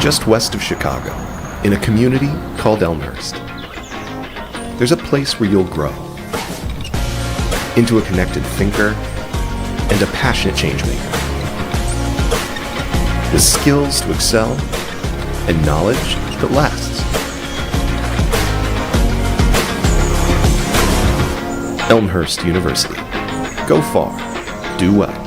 Just west of Chicago, in a community called Elmhurst, there's a place where you'll grow into a connected thinker and a passionate changemaker. With skills to excel and knowledge that lasts. Elmhurst University. Go far, do well.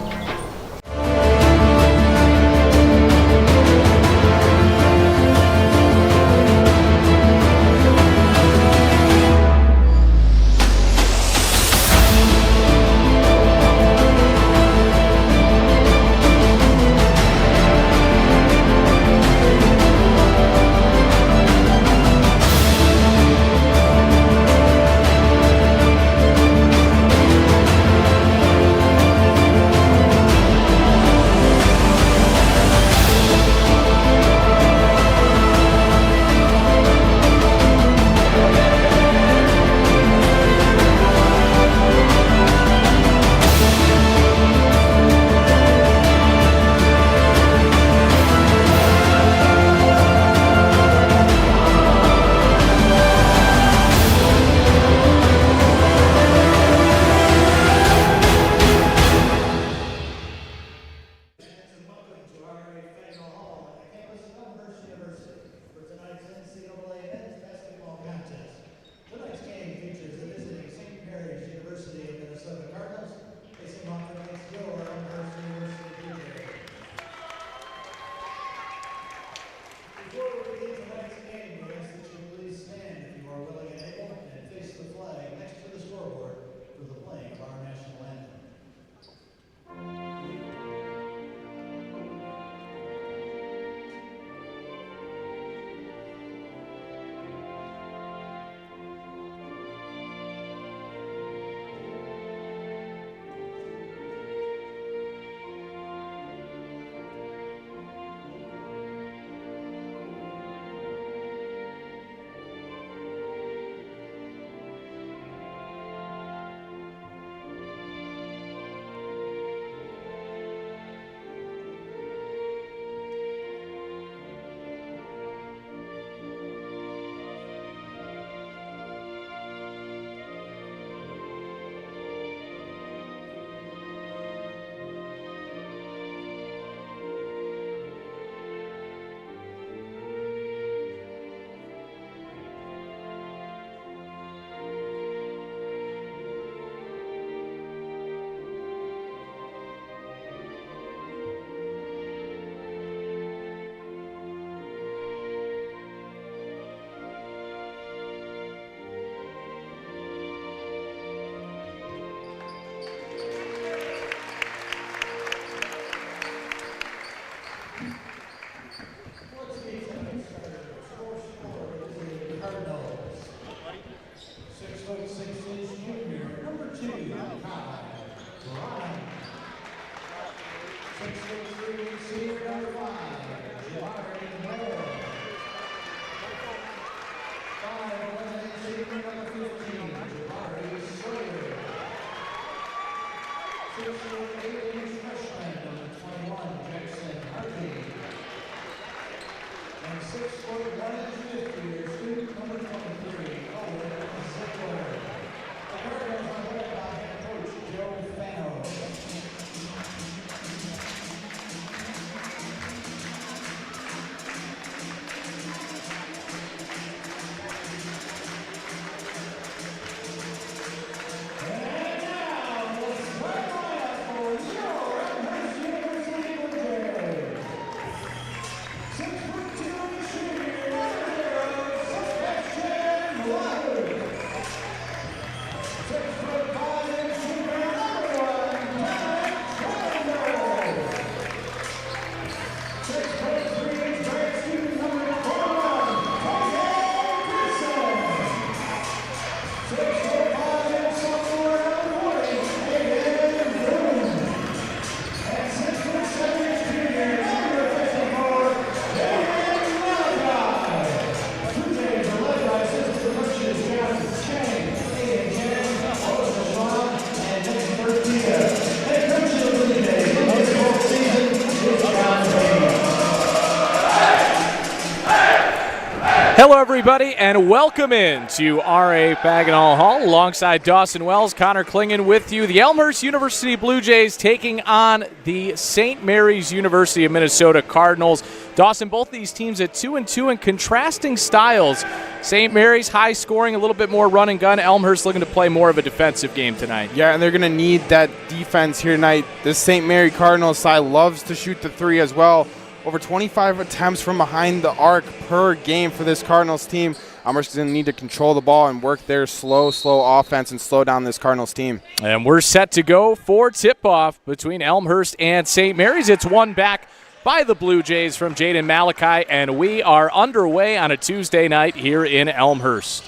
Hello, everybody, and welcome in to R.A. Bagnall Hall. Alongside Dawson Wells, Connor Klingen with you. The Elmhurst University Blue Jays taking on the St. Mary's University of Minnesota Cardinals. Dawson, both these teams at 2-2 and contrasting styles. St. Mary's high scoring, a little bit more run and gun. Elmhurst looking to play more of a defensive game tonight. Yeah, and they're going to need that defense here tonight. This St. Mary Cardinals side loves to shoot the three as well. Over 25 attempts from behind the arc per game for this Cardinals team. Elmhurst is going to need to control the ball and work their slow offense and slow down this Cardinals team. And we're set to go for tip-off between Elmhurst and St. Mary's. It's won back by the Blue Jays from Jaden Malachi, and we are underway on a Tuesday night here in Elmhurst.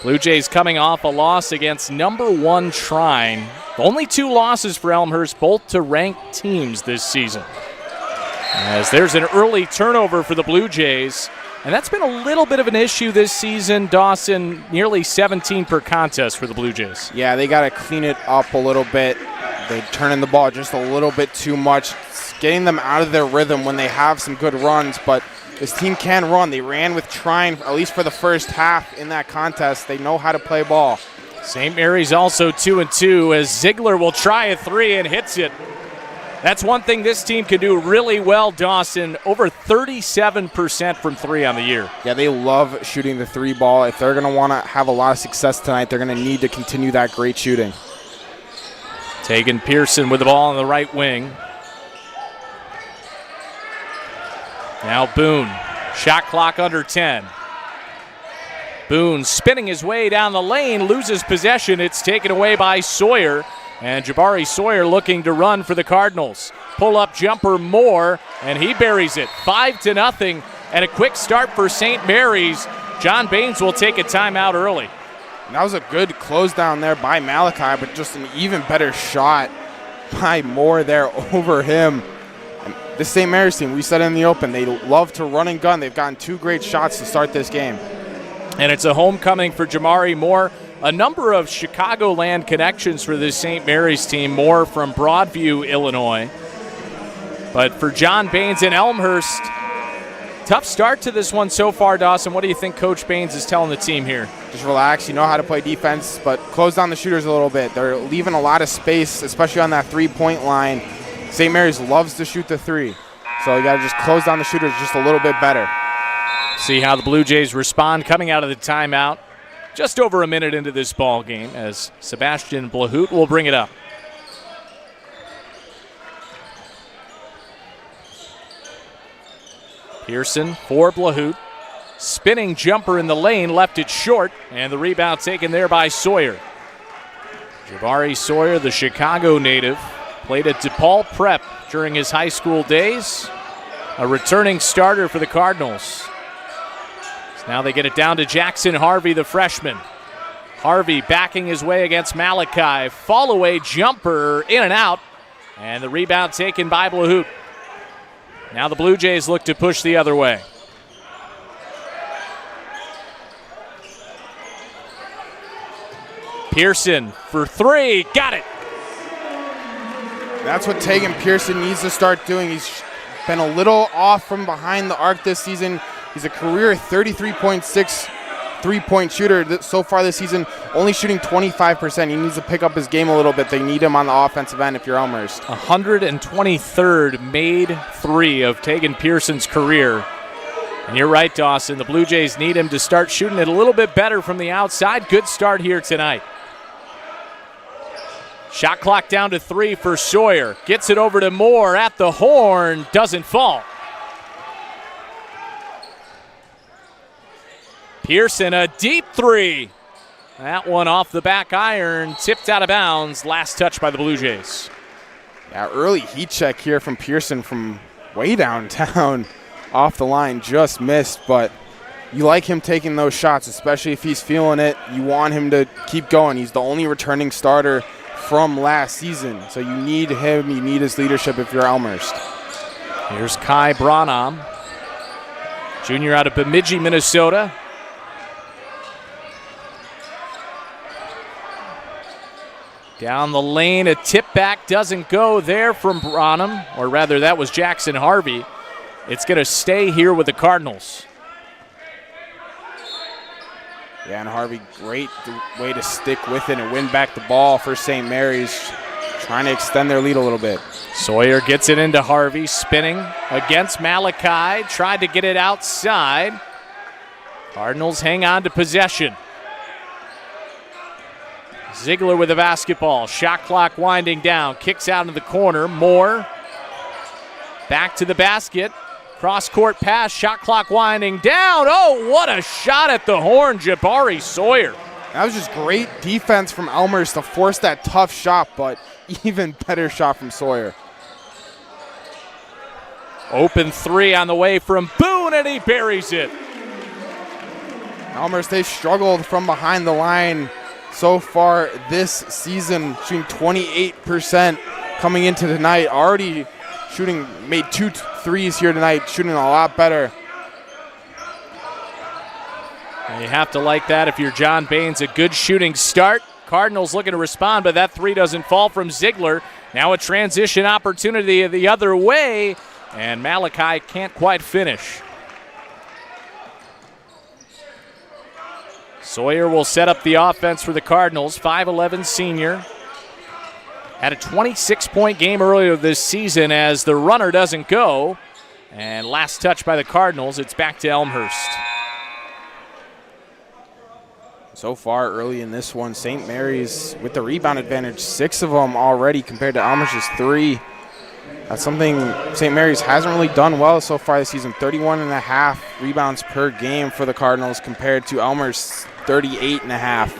Blue Jays coming off a loss against number 1 Shrine. Only 2 losses for Elmhurst, both to ranked teams this season. As there's an early turnover for the Blue Jays, and that's been a little bit of an issue this season. Dawson, nearly 17 per contest for the Blue Jays. Yeah, they got to clean it up a little bit. They're turning the ball just a little bit too much. It's getting them out of their rhythm when they have some good runs, but this team can run. They ran with Trine, at least for the first half in that contest. They know how to play ball. St. Mary's also 2-2 as Ziegler will try a 3 and hits it. That's one thing this team can do really well, Dawson. Over 37% from 3 on the year. Yeah, they love shooting the 3 ball. If they're going to want to have a lot of success tonight, they're going to need to continue that great shooting. Tegan Pearson with the ball on the right wing. Now Boone. Shot clock under 10. Boone spinning his way down the lane, loses possession. It's taken away by Sawyer. And Jabari Sawyer looking to run for the Cardinals. Pull-up jumper Moore, and he buries it. 5-0, and a quick start for St. Mary's. John Baines will take a timeout early. And that was a good close down there by Malachi, but just an even better shot by Moore there over him. And the St. Mary's team, we said in the open, they love to run and gun. They've gotten 2 great shots to start this game. And it's a homecoming for Jamari Moore. A number of Chicagoland connections for this St. Mary's team, more from Broadview, Illinois. But for John Baines and Elmhurst, tough start to this one so far, Dawson. What do you think Coach Baines is telling the team here? Just relax. You know how to play defense, but close down the shooters a little bit. They're leaving a lot of space, especially on that 3-point line. St. Mary's loves to shoot the 3, so you got to just close down the shooters just a little bit better. See how the Blue Jays respond coming out of the timeout. Just over a minute into this ball game as Sebastian Blahout will bring it up. Pearson for Blahout. Spinning jumper in the lane, left it short, and the rebound taken there by Sawyer. Jabari Sawyer, the Chicago native, played at DePaul Prep during his high school days. A returning starter for the Cardinals. Now they get it down to Jackson Harvey, the freshman. Harvey backing his way against Malachi. Fall away jumper in and out. And the rebound taken by Blahout. Now the Blue Jays look to push the other way. Pearson for 3. Got it. That's what Tegan Pearson needs to start doing. He's been a little off from behind the arc this season. He's a career 33.6 3-point shooter so far this season, only shooting 25%. He needs to pick up his game a little bit. They need him on the offensive end if you're Elmhurst. 123rd made 3 of Tegan Pearson's career. And you're right, Dawson. The Blue Jays need him to start shooting it a little bit better from the outside. Good start here tonight. Shot clock down to 3 for Sawyer. Gets it over to Moore at the horn. Doesn't fall. Pearson, a deep 3. That one off the back iron, tipped out of bounds. Last touch by the Blue Jays. Yeah, early heat check here from Pearson from way downtown. Off the line, just missed, but you like him taking those shots, especially if he's feeling it. You want him to keep going. He's the only returning starter from last season, so you need him. You need his leadership if you're Elmhurst. Here's Kai Branham, junior out of Bemidji, Minnesota. Down the lane, a tip back doesn't go there from Branham, or rather that was Jackson Harvey. It's going to stay here with the Cardinals. Yeah, and Harvey, great way to stick with it and win back the ball for St. Mary's, trying to extend their lead a little bit. Sawyer gets it into Harvey, spinning against Malachi, tried to get it outside. Cardinals hang on to possession. Ziegler with the basketball, shot clock winding down, kicks out into the corner. Moore back to the basket, cross-court pass, shot clock winding down. Oh, what a shot at the horn, Jabari Sawyer. That was just great defense from Elmhurst to force that tough shot, but even better shot from Sawyer. Open three on the way from Boone, and he buries it. Elmhurst, they struggled from behind the line so far this season, shooting 28% coming into tonight. Already made 2 threes here tonight, shooting a lot better. And you have to like that if you're John Baines. A good shooting start. Cardinals looking to respond, but that three doesn't fall from Ziegler. Now a transition opportunity the other way, and Malachi can't quite finish. Sawyer will set up the offense for the Cardinals. 5'11" senior. Had a 26-point game earlier this season as the runner doesn't go. And last touch by the Cardinals, it's back to Elmhurst. So far early in this one, St. Mary's with the rebound advantage, 6 of them already compared to Elmhurst's 3. That's something St. Mary's hasn't really done well so far this season. 31.5 rebounds per game for the Cardinals compared to Elmhurst's 38.5.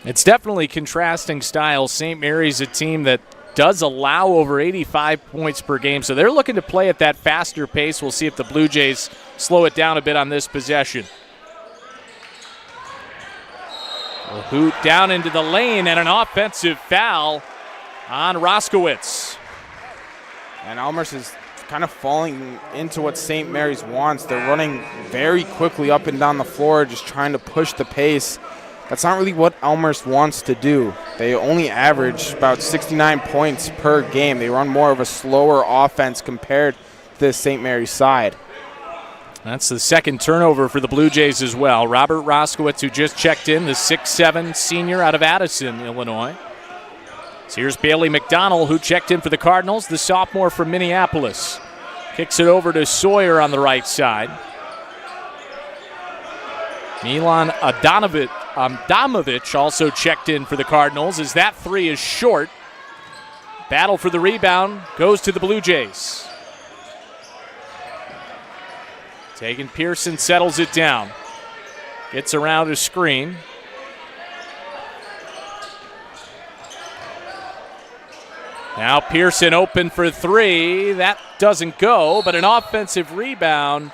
It's definitely contrasting styles. St. Mary's a team that does allow over 85 points per game, so they're looking to play at that faster pace. We'll see if the Blue Jays slow it down a bit on this possession. A hoot down into the lane and an offensive foul on Roskowitz. And Elmhurst is kind of falling into what St. Mary's wants. They're running very quickly up and down the floor, just trying to push the pace. That's not really what Elmhurst wants to do. They only average about 69 points per game. They run more of a slower offense compared to the St. Mary's side. That's the second turnover for the Blue Jays as well. Robert Roskowitz, who just checked in, the 6'7" senior out of Addison, Illinois. So here's Bailey McDonald, who checked in for the Cardinals, the sophomore from Minneapolis. Kicks it over to Sawyer on the right side. Milan Adamovich also checked in for the Cardinals as that three is short. Battle for the rebound goes to the Blue Jays. Tegan Pearson settles it down. Gets around a screen. Now Pearson open for three. That doesn't go, but an offensive rebound.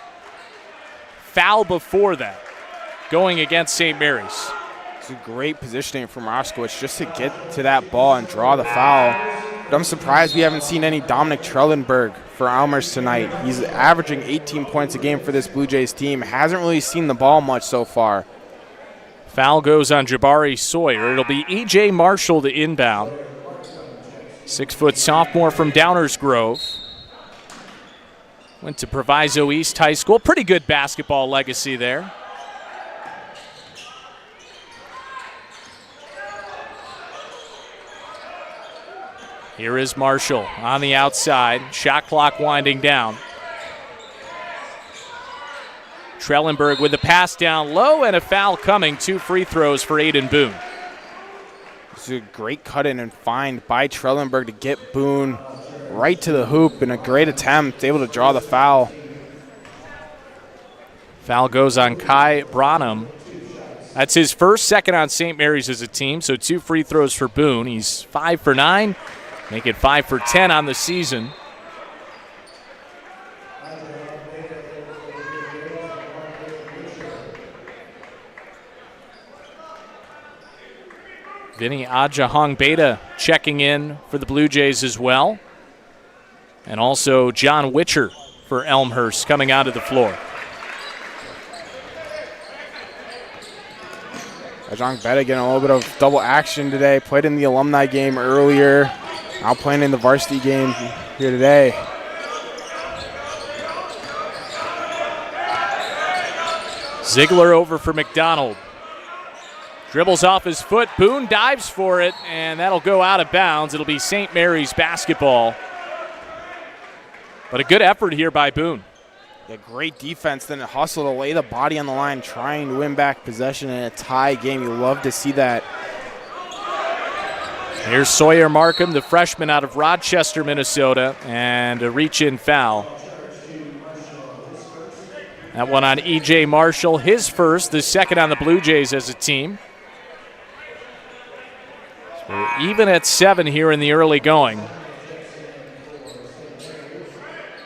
Foul before that, going against St. Mary's. It's a great positioning from Roskowitz just to get to that ball and draw the foul. But I'm surprised we haven't seen any Dominic Trellenberg for Elmhurst tonight. He's averaging 18 points a game for this Blue Jays team. Hasn't really seen the ball much so far. Foul goes on Jabari Sawyer. It'll be E.J. Marshall to inbound. 6-foot sophomore from Downers Grove. Went to Proviso East High School. Pretty good basketball legacy there. Here is Marshall on the outside. Shot clock winding down. Trellenberg with the pass down low and a foul coming. 2 free throws for Aiden Boone. It's a great cut in and find by Trellenberg to get Boone right to the hoop in a great attempt, able to draw the foul. Foul goes on Kai Branham. That's his first second on St. Mary's as a team, so 2 free throws for Boone. He's 5 for 9, make it 5 for 10 on the season. Vinny Ajahong-Beta checking in for the Blue Jays as well. And also John Witcher for Elmhurst coming onto the floor. Ajahong-Beta getting a little bit of double action today. Played in the alumni game earlier. Now playing in the varsity game here today. Ziegler over for McDonald. Dribbles off his foot. Boone dives for it, and that'll go out of bounds. It'll be St. Mary's basketball. But a good effort here by Boone. Yeah, great defense, then a hustle to lay the body on the line, trying to win back possession in a tie game. You love to see that. Here's Sawyer Markham, the freshman out of Rochester, Minnesota, and a reach-in foul. That one on E.J. Marshall, his first, the second on the Blue Jays as a team. So we're even at 7 here in the early going.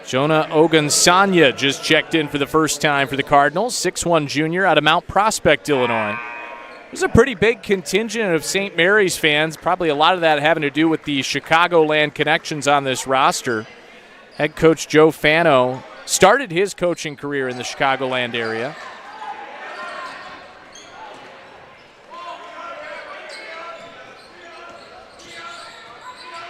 Jonah Ogunsanya just checked in for the first time for the Cardinals, 6'1" junior out of Mount Prospect, Illinois. There's a pretty big contingent of St. Mary's fans, probably a lot of that having to do with the Chicagoland connections on this roster. Head coach Joe Fano started his coaching career in the Chicagoland area.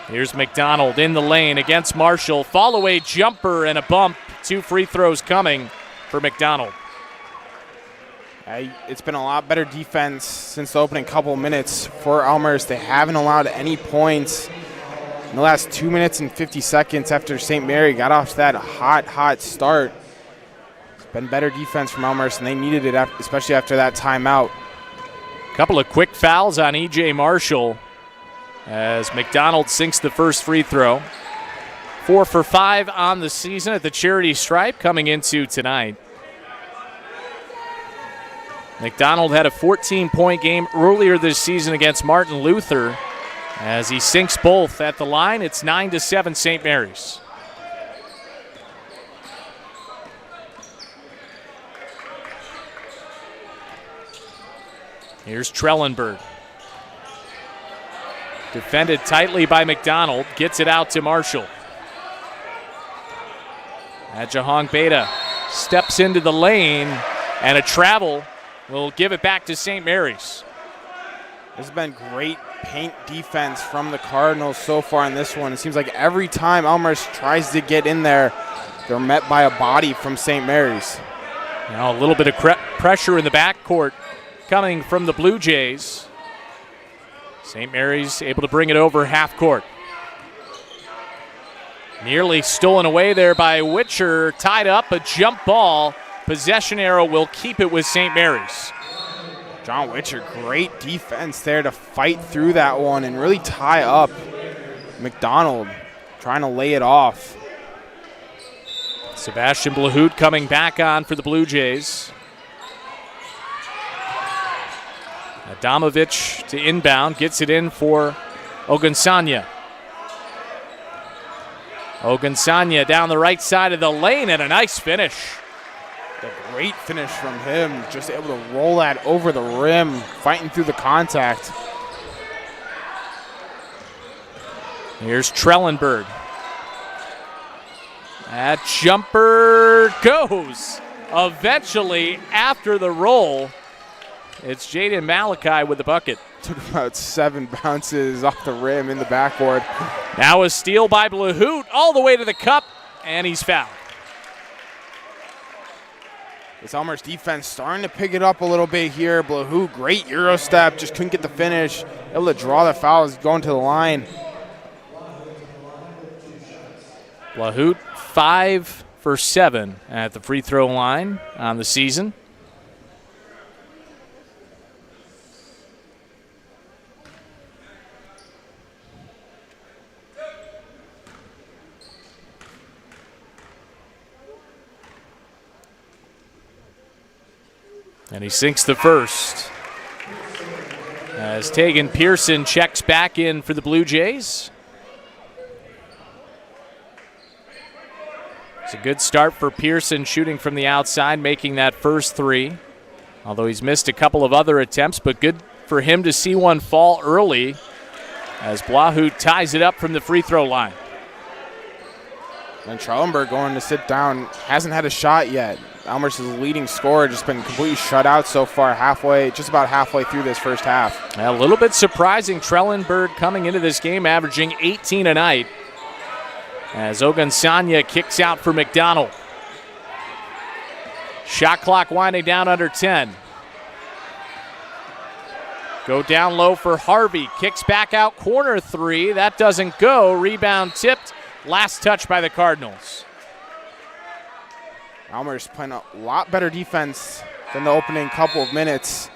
Here's McDonald in the lane against Marshall. Fall away jumper and a bump. 2 free throws coming for McDonald. It's been a lot better defense since the opening couple minutes for Elmhurst. They haven't allowed any points in the last 2 minutes and 50 seconds after St. Mary got off to that hot start. It's been better defense from Elmhurst, and they needed it, especially after that timeout. A couple of quick fouls on E.J. Marshall as McDonald sinks the first free throw. 4 for 5 on the season at the charity stripe coming into tonight. McDonald had a 14-point game earlier this season against Martin Luther. As he sinks both at the line, it's 9-7 St. Mary's. Here's Trellenberg. Defended tightly by McDonald. Gets it out to Marshall. Adjahong Beta steps into the lane, and a travel will give it back to St. Mary's. This has been great paint defense from the Cardinals so far in this one. It seems like every time Elmhurst tries to get in there, they're met by a body from St. Mary's. Now a little bit of pressure in the backcourt coming from the Blue Jays. St. Mary's able to bring it over half court. Nearly stolen away there by Witcher. Tied up, a jump ball. Possession arrow will keep it with St. Mary's. John Witcher, great defense there to fight through that one and really tie up McDonald, trying to lay it off. Sebastian Blahout coming back on for the Blue Jays. Adamovich to inbound, gets it in for Ogunsanya. Ogunsanya down the right side of the lane, and a nice finish. A great finish from him, just able to roll that over the rim, fighting through the contact. Here's Trellenberg. That jumper goes eventually after the roll. It's Jaden Malachi with the bucket. Took about 7 bounces off the rim in the backboard. Now a steal by Blahout all the way to the cup, and he's fouled. This Elmhurst defense starting to pick it up a little bit here. Blahout, great Euro step, just couldn't get the finish. Able to draw the fouls going to the line. Blahout 5 for 7 at the free throw line on the season. And he sinks the first. As Tegan Pearson checks back in for the Blue Jays. It's a good start for Pearson, shooting from the outside, making that first 3. Although he's missed a couple of other attempts, but good for him to see one fall early as Blahout ties it up from the free throw line. And Trellenberg going to sit down, hasn't had a shot yet. Elmhurst's leading scorer, just been completely shut out so far, just about halfway through this first half. A little bit surprising, Trellenberg coming into this game averaging 18 a night as Ogunsanya kicks out for McDonald. Shot clock winding down under 10. Go down low for Harvey. Kicks back out corner three. That doesn't go. Rebound tipped. Last touch by the Cardinals. Elmhurst playing a lot better defense than the opening couple of minutes.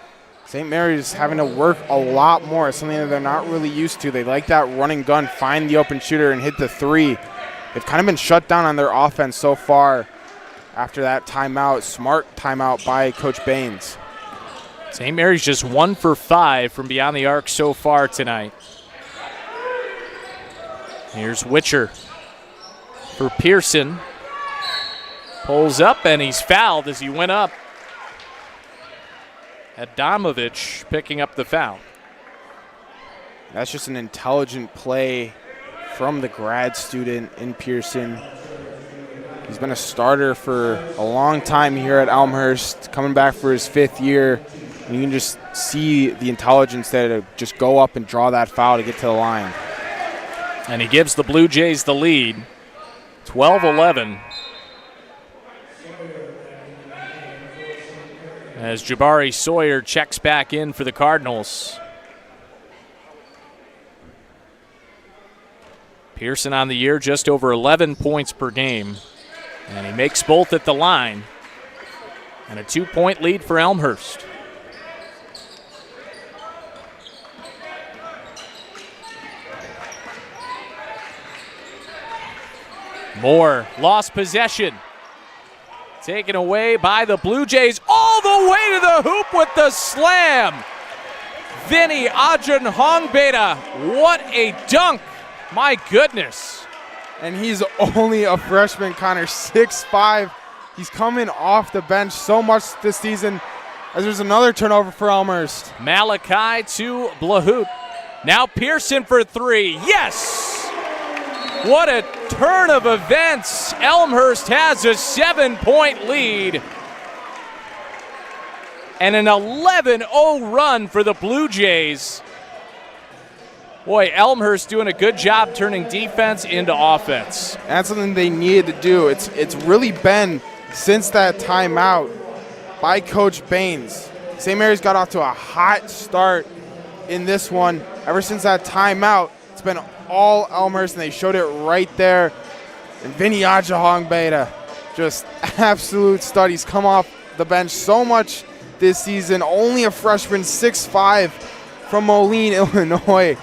St. Mary's having to work a lot more, something that they're not really used to. They like that running gun, find the open shooter, and hit the three. They've kind of been shut down on their offense so far after that timeout, smart timeout by Coach Baines. St. Mary's just 1 for 5 from beyond the arc so far tonight. Here's Witcher for Pearson. Pulls up, and he's fouled as he went up. Adamovich picking up the foul. That's just an intelligent play from the grad student in Pearson. He's been a starter for a long time here at Elmhurst, coming back for his 5th year. And you can just see the intelligence there to just go up and draw that foul to get to the line. And he gives the Blue Jays the lead, 12-11. As Jabari Sawyer checks back in for the Cardinals. Pearson on the year just over 11 points per game. And he makes both at the line. And a 2-point lead for Elmhurst. Moore lost possession. Taken away by the Blue Jays all the way to the hoop with the slam. Vinny Ajanhongbeta, what a dunk. My goodness. And he's only a freshman, Connor, 6'5". He's coming off the bench so much this season as there's another turnover for Elmhurst. Malachi to Blahout. Now Pearson for three. Yes! What a turn of events. Elmhurst has a 7-point lead. And an 11-0 run for the Blue Jays. Boy, Elmhurst doing a good job turning defense into offense. That's something they needed to do. It's really been since that timeout by Coach Baines. St. Mary's got off to a hot start in this one. Ever since that timeout, it's been all Elmhurst, and they showed it right there. And Vinny Ajanhongbeta, just absolute stud. He's come off the bench so much this season. Only a freshman, 6'5", from Moline, Illinois.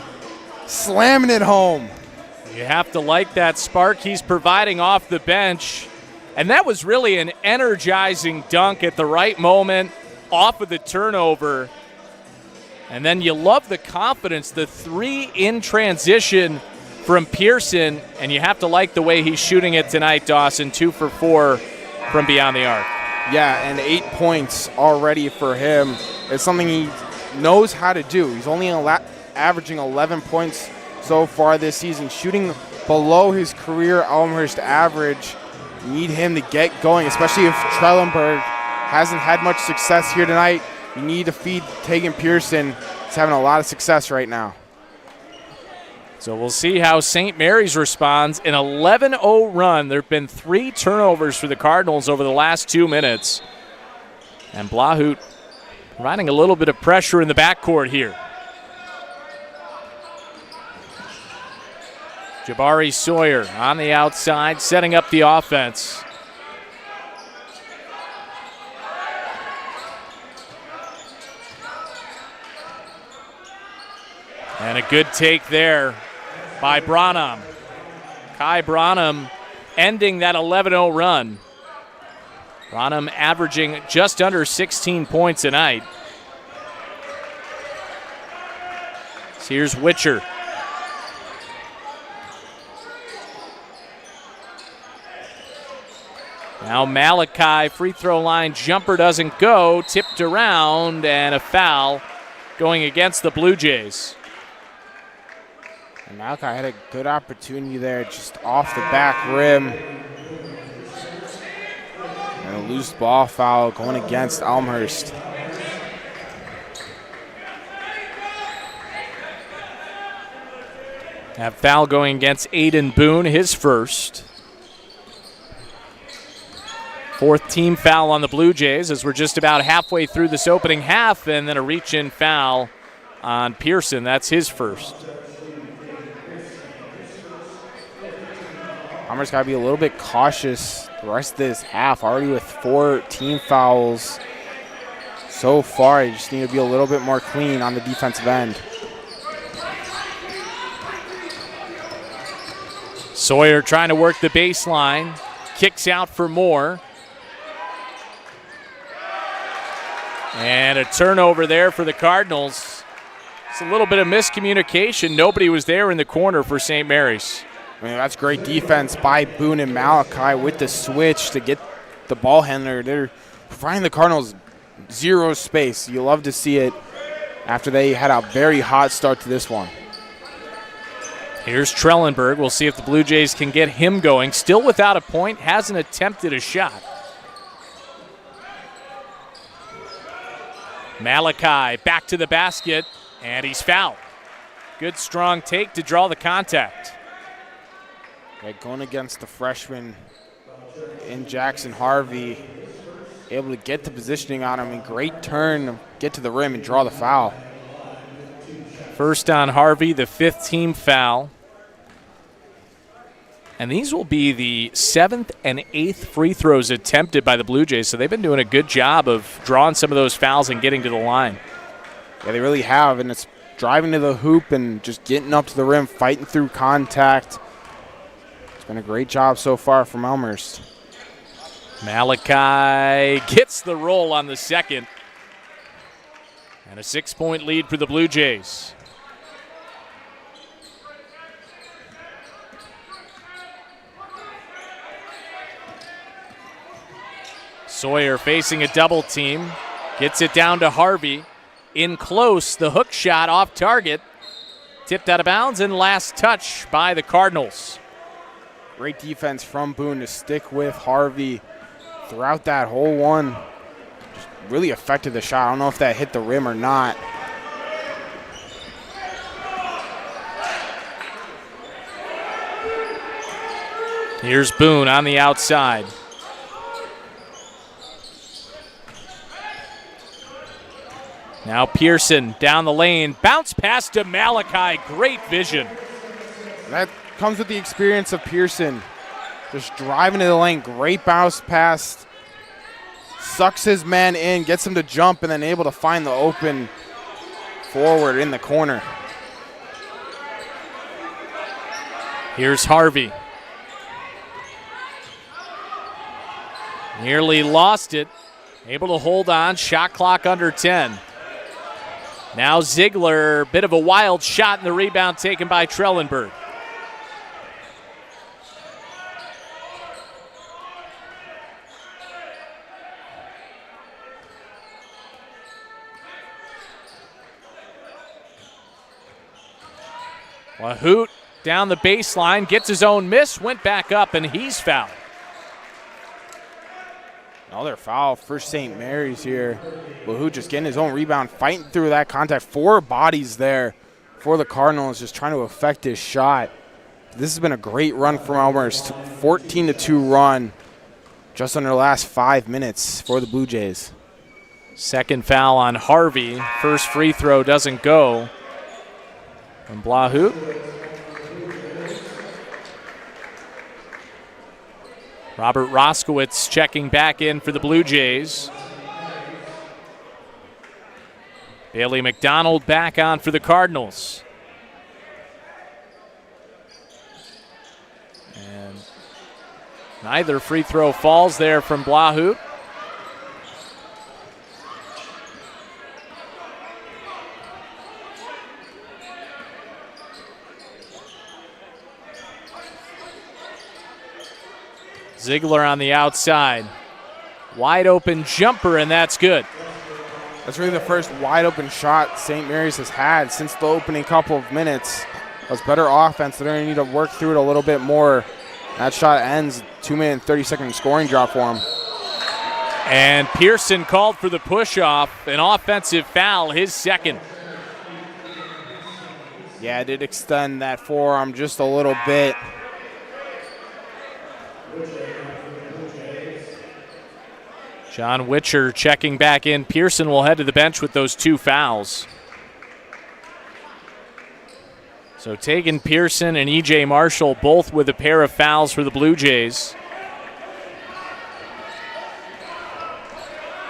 Slamming it home. You have to like that spark he's providing off the bench. And that was really an energizing dunk at the right moment, off of the turnover. And then you love the confidence, the three in transition from Pearson, and you have to like the way he's shooting it tonight, Dawson, 2 for 4 from beyond the arc. Yeah, and 8 points already for him. It's something he knows how to do. He's only averaging 11 points so far this season, shooting below his career Elmhurst average. You need him to get going, especially if Trellenberg hasn't had much success here tonight. You need to feed Tegan Pearson. He's having a lot of success right now. So we'll see how St. Mary's responds. An 11-0 run. There have been 3 turnovers for the Cardinals over the last 2 minutes. And Blahout providing a little bit of pressure in the backcourt here. Jabari Sawyer on the outside, setting up the offense. And a good take there by Branham. Kai Branham ending that 11-0 run. Branham averaging just under 16 points a night. So here's Witcher. Now Malachi, free throw line jumper doesn't go, tipped around, and a foul going against the Blue Jays. And Malachi had a good opportunity there, just off the back rim. And a loose ball foul going against Elmhurst. That foul going against Aiden Boone, his first. Fourth team foul on the Blue Jays as we're just about halfway through this opening half, and then a reach-in foul on Pearson. That's his first. Elmhurst got to be a little bit cautious the rest of this half, already with 4 team fouls so far. You just need to be a little bit more clean on the defensive end. Sawyer trying to work the baseline, kicks out for more. And a turnover there for the Cardinals. It's a little bit of miscommunication. Nobody was there in the corner for St. Mary's. I mean, that's great defense by Boone and Malachi with the switch to get the ball handler. They're providing the Cardinals zero space. You love to see it after they had a very hot start to this one. Here's Trellenberg. We'll see if the Blue Jays can get him going. Still without a point, hasn't attempted a shot. Malachi back to the basket, and he's fouled. Good strong take to draw the contact. Yeah, going against the freshman in Jackson Harvey, able to get the positioning on him, and great turn, get to the rim and draw the foul. First on Harvey, the 5th team foul. And these will be the 7th and 8th free throws attempted by the Blue Jays, so they've been doing a good job of drawing some of those fouls and getting to the line. Yeah, they really have, and it's driving to the hoop and just getting up to the rim, fighting through contact. It's been a great job so far from Elmhurst. Malachi gets the roll on the second. And a 6-point lead for the Blue Jays. Sawyer facing a double team. Gets it down to Harvey. In close, the hook shot off target. Tipped out of bounds, and last touch by the Cardinals. Great defense from Boone to stick with Harvey throughout that whole one. Just really affected the shot. I don't know if that hit the rim or not. Here's Boone on the outside. Now Pearson down the lane. Bounce pass to Malachi. Great vision. That comes with the experience of Pearson. Just driving to the lane. Great bounce pass. Sucks his man in, gets him to jump, and then able to find the open forward in the corner. Here's Harvey. Nearly lost it. Able to hold on. Shot clock under 10. Now Ziegler, bit of a wild shot, and the rebound taken by Trellenberg. Lahoot down the baseline, gets his own miss, went back up, and he's fouled. Another foul for St. Mary's here. Lahoot just getting his own rebound, fighting through that contact. 4 bodies there for the Cardinals, just trying to affect his shot. This has been a great run from Elmhurst. 14-2 run just under the last 5 minutes for the Blue Jays. Second foul on Harvey. First free throw doesn't go. From Blahout. Robert Roskowitz checking back in for the Blue Jays. Bailey McDonald back on for the Cardinals. And neither free throw falls there from Blahout. Ziegler on the outside. Wide open jumper, and that's good. That's really the first wide open shot St. Mary's has had since the opening couple of minutes. That's better offense. They're going to need to work through it a little bit more. That shot ends 2-minute and 30-second scoring drop for him. And Pearson called for the push-off, an offensive foul, his second. Yeah, it did extend that forearm just a little bit. John Witcher checking back in. Pearson will head to the bench with those 2 fouls. So Tegan Pearson and E.J. Marshall both with a pair of fouls for the Blue Jays.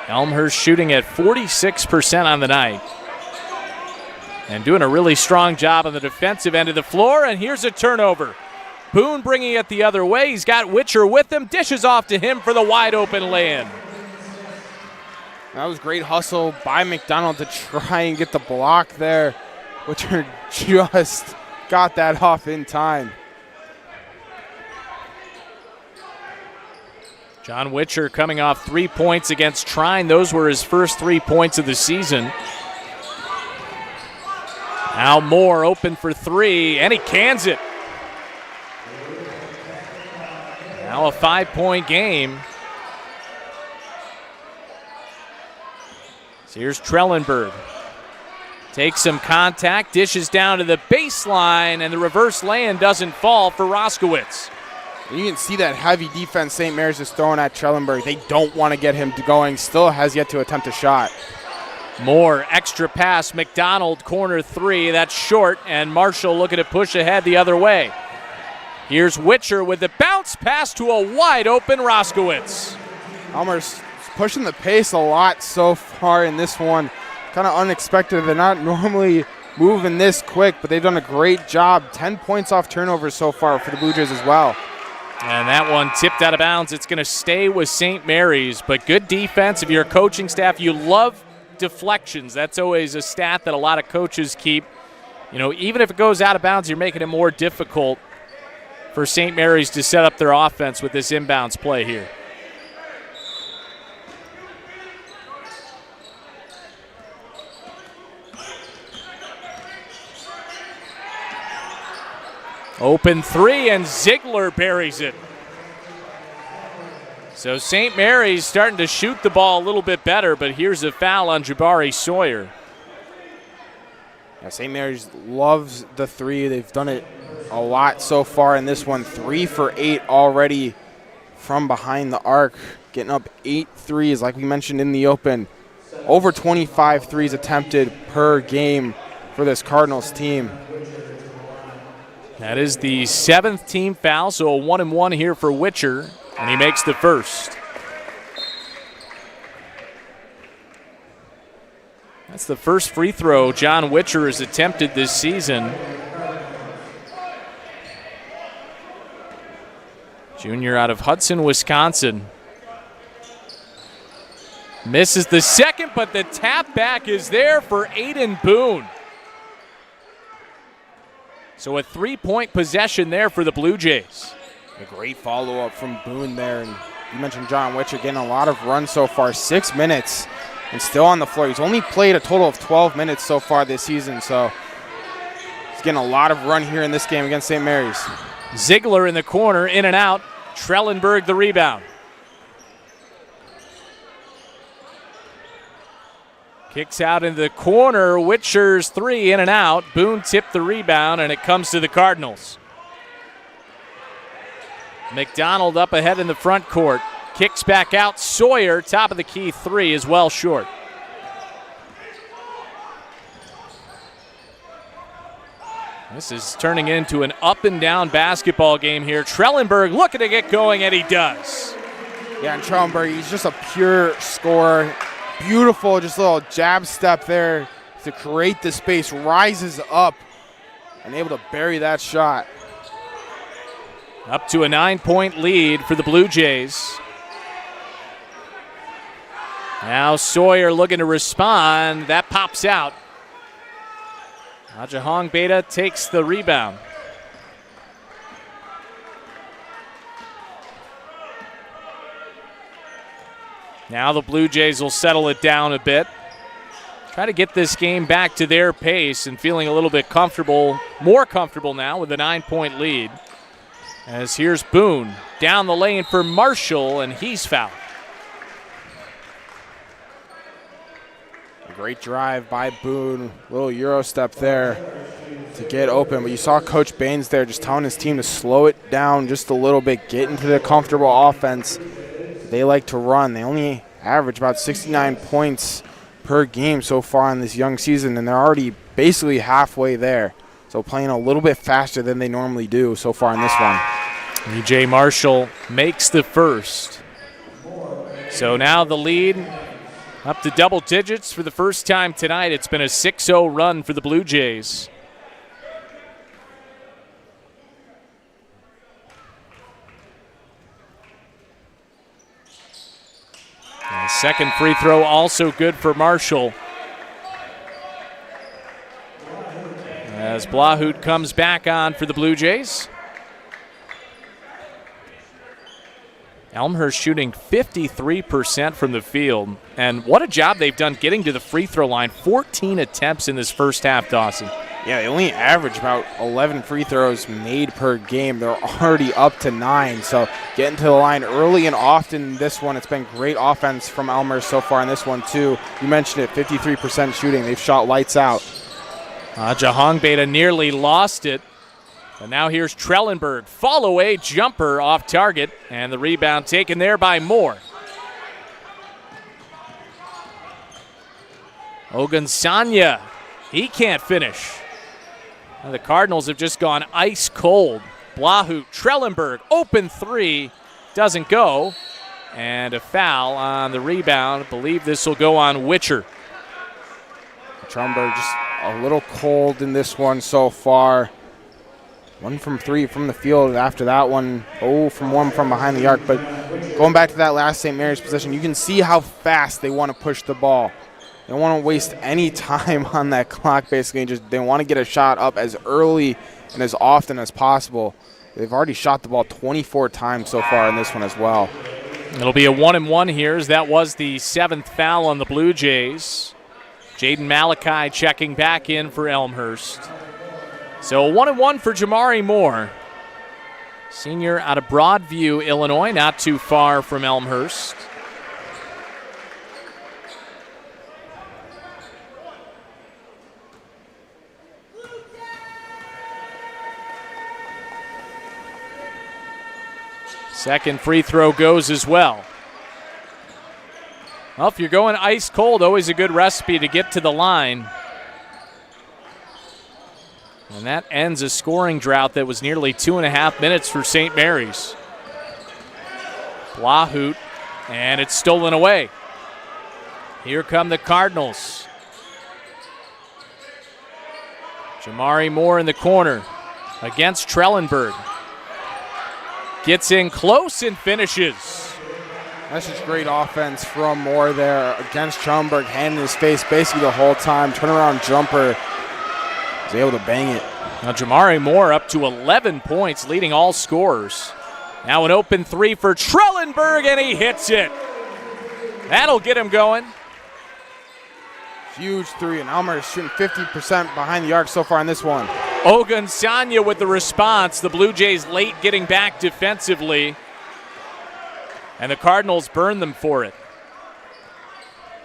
Elmhurst shooting at 46% on the night. And doing a really strong job on the defensive end of the floor. And here's a turnover. Boone bringing it the other way. He's got Witcher with him. Dishes off to him for the wide open lay-in. That was great hustle by McDonald to try and get the block there. Witcher just got that off in time. John Witcher coming off 3 points against Trine. Those were his first 3 points of the season. Now Moore open for 3, and he cans it. Now a 5-point game. So here's Trellenberg. Takes some contact, dishes down to the baseline, and the reverse lay-in doesn't fall for Roskowitz. You can see that heavy defense St. Mary's is throwing at Trellenberg. They don't want to get him going. Still has yet to attempt a shot. Moore, extra pass, McDonald, corner 3. That's short, and Marshall looking to push ahead the other way. Here's Witcher with the bounce pass to a wide-open Roskowitz. Elmhurst pushing the pace a lot so far in this one. Kind of unexpected. They're not normally moving this quick, but they've done a great job. 10 points off turnovers so far for the Blue Jays as well. And that one tipped out of bounds. It's going to stay with St. Mary's, but good defense. If you're a coaching staff, you love deflections. That's always a stat that a lot of coaches keep. You know, even if it goes out of bounds, you're making it more difficult for St. Mary's to set up their offense with this inbounds play here. Open 3, and Ziegler buries it. So St. Mary's starting to shoot the ball a little bit better, but here's a foul on Jabari Sawyer. Yeah, St. Mary's loves the 3. They've done it a lot so far in this one. 3 for 8 already from behind the arc. Getting up 8 threes, like we mentioned in the open. Over 25 threes attempted per game for this Cardinals team. That is the 7th team foul, so a 1-and-1 here for Witcher, and he makes the first. That's the first free throw John Witcher has attempted this season. Junior out of Hudson, Wisconsin. Misses the second, but the tap back is there for Aiden Boone. So a 3-point possession there for the Blue Jays. A great follow-up from Boone there. And you mentioned John Witcher getting a lot of runs so far. 6 minutes and still on the floor. He's only played a total of 12 minutes so far this season. So he's getting a lot of run here in this game against St. Mary's. Ziegler in the corner, in and out. Trellenberg the rebound. Kicks out into the corner. Witcher's 3 in and out. Boone tipped the rebound, and it comes to the Cardinals. McDonald up ahead in the front court. Kicks back out. Sawyer, top of the key 3 is well short. This is turning into an up-and-down basketball game here. Trellenberg looking to get going, and he does. Yeah, and Trellenberg, he's just a pure scorer. Beautiful, just a little jab step there to create the space, rises up and able to bury that shot. Up to a 9-point lead for the Blue Jays. Now Sawyer looking to respond. That pops out. Ajahong Beta takes the rebound. Now the Blue Jays will settle it down a bit. Try to get this game back to their pace and feeling a little bit comfortable, more comfortable now with a 9-point lead. As here's Boone down the lane for Marshall, and he's fouled. A great drive by Boone. Little Euro step there to get open. But you saw Coach Baines there just telling his team to slow it down just a little bit, get into the comfortable offense they like to run. They only average about 69 points per game so far in this young season, and they're already basically halfway there. So playing a little bit faster than they normally do so far in this one. E.J. Marshall makes the first. So now the lead up to double digits for the first time tonight. It's been a 6-0 run for the Blue Jays. And second free throw also good for Marshall. As Blahut comes back on for the Blue Jays. Elmhurst shooting 53% from the field. And what a job they've done getting to the free throw line. 14 attempts in this first half, Dawson. Yeah, they only average about 11 free throws made per game. They're already up to 9. So getting to the line early and often in this one. It's been great offense from Elmhurst so far in this one, too. You mentioned it, 53% shooting. They've shot lights out. Jahangbeta nearly lost it. But now here's Trellenberg. Fall away jumper off target. And the rebound taken there by Moore. Ogunsanya, he can't finish. And the Cardinals have just gone ice cold. Blahut, Trellenberg, open three, doesn't go. And a foul on the rebound. I believe this will go on Witcher. Trellenberg just a little cold in this one so far. 1 from 3 from the field after that one. 0 from 1 from behind the arc. But going back to that last St. Mary's possession, you can see how fast they want to push the ball. They don't want to waste any time on that clock, basically. They want to get a shot up as early and as often as possible. They've already shot the ball 24 times so far in this one as well. It'll be a 1-and-1 here, as that was the 7th foul on the Blue Jays. Jaden Malachi checking back in for Elmhurst. So a 1-and-1 for Jamari Moore. Senior out of Broadview, Illinois, not too far from Elmhurst. Second free throw goes as well. Well, if you're going ice cold, always a good recipe to get to the line. And that ends a scoring drought that was nearly 2.5 minutes for St. Mary's. Blahut, and it's stolen away. Here come the Cardinals. Jamari Moore in the corner against Trellenberg. Gets in close and finishes. That's just great offense from Moore there against Trellenberg, hand in his face basically the whole time. Turnaround jumper. Was able to bang it. Now Jamari Moore up to 11 points, leading all scorers. Now an open three for Trellenberg, and he hits it. That'll get him going. Huge three, and Elmhurst shooting 50% behind the arc so far in this one. Ogunsanya with the response. The Blue Jays late getting back defensively. And the Cardinals burn them for it.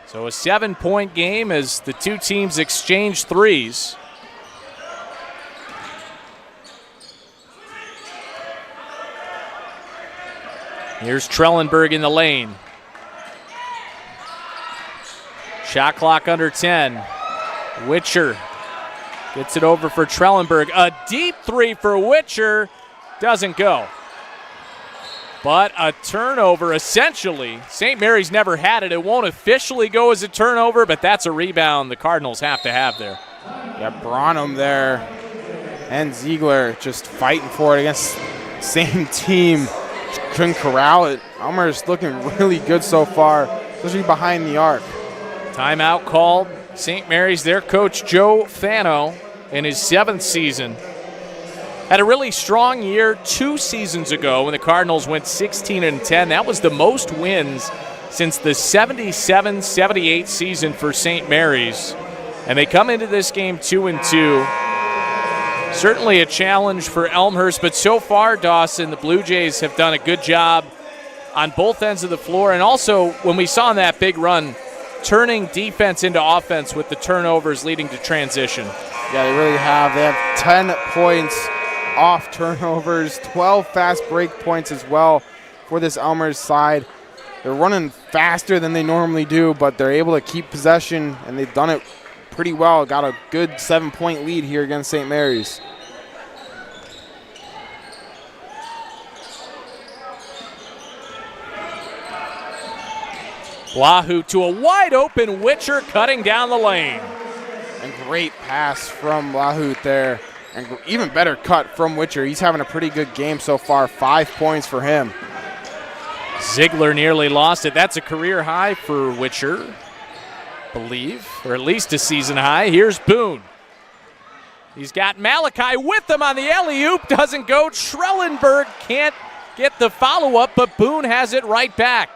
So a 7-point game as the two teams exchange threes. Here's Trellenberg in the lane. Shot clock under 10. Witcher gets it over for Trellenberg. A deep three for Witcher. Doesn't go. But a turnover, essentially. St. Mary's never had it. It won't officially go as a turnover, but that's a rebound the Cardinals have to have there. Yeah, Branham there and Ziegler just fighting for it against the same team. Just couldn't corral it. Elmhurst looking really good so far, especially behind the arc. Timeout called. St. Mary's, their coach Joe Fano in his 7th season. Had a really strong year 2 seasons ago when the Cardinals went 16-10. That was the most wins since the 77-78 season for St. Mary's. And they come into this game 2-2. Certainly a challenge for Elmhurst, but so far, Dawson, the Blue Jays have done a good job on both ends of the floor. And also, when we saw in that big run, turning defense into offense with the turnovers leading to transition. Yeah, they really have. They have 10 points off turnovers, 12 fast break points as well for this Elmhurst side. They're running faster than they normally do, but they're able to keep possession, and they've done it pretty well. Got a good 7-point lead here against St. Mary's. Blahu to a wide open Witcher cutting down the lane. And great pass from Blahu there. And even better cut from Witcher. He's having a pretty good game so far. 5 points for him. Ziegler nearly lost it. That's a career high for Witcher, believe, or at least a season high. Here's Boone. He's got Malachi with him on the alley-oop. Doesn't go. Trellenberg can't get the follow-up, but Boone has it right back.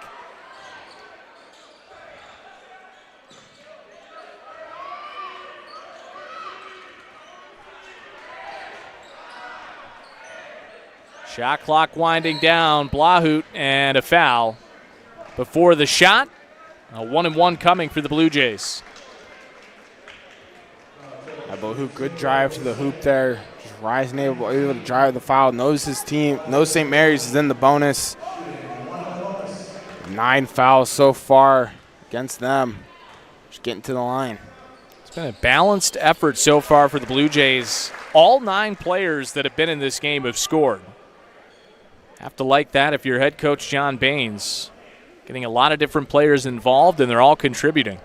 Shot clock winding down. Blahu and a foul. Before the shot, a 1-and-1 coming for the Blue Jays. Blahu, good drive to the hoop there. Just rising, able to drive the foul. Knows his team, knows St. Mary's is in the bonus. 9 fouls so far against them. Just getting to the line. It's been a balanced effort so far for the Blue Jays. All 9 players that have been in this game have scored. Have to like that if you're head coach John Baines. Getting a lot of different players involved, and they're all contributing.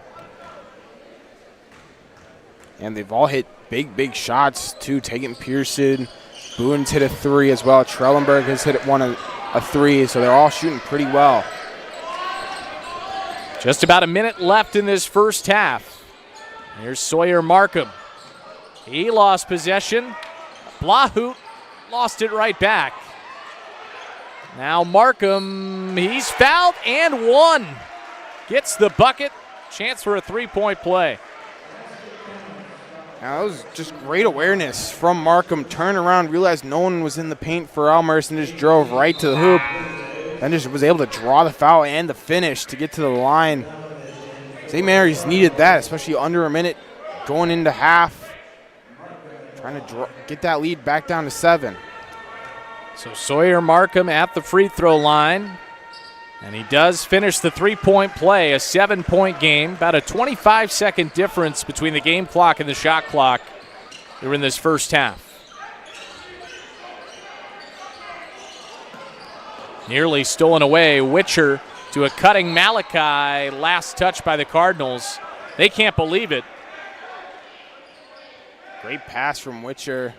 And they've all hit big shots, too. Taking Pearson. Boone's hit a 3 as well. Trellenberg has hit a 3, so they're all shooting pretty well. Just about a minute left in this first half. Here's Sawyer Markham. He lost possession. Blahu lost it right back. Now Markham, he's fouled and one. Gets the bucket. Chance for a 3-point play. Now, that was just great awareness from Markham. Turned around, realized no one was in the paint for Elmhurst, and just drove right to the hoop. And just was able to draw the foul and the finish to get to the line. St. Mary's needed that, especially under a minute going into half. Trying to get that lead back down to 7. So Sawyer Markham at the free throw line. And he does finish the 3-point play, a 7-point game. About a 25-second difference between the game clock and the shot clock here in this first half. Nearly stolen away. Witcher to a cutting Malachi. Last touch by the Cardinals. They can't believe it. Great pass from Witcher.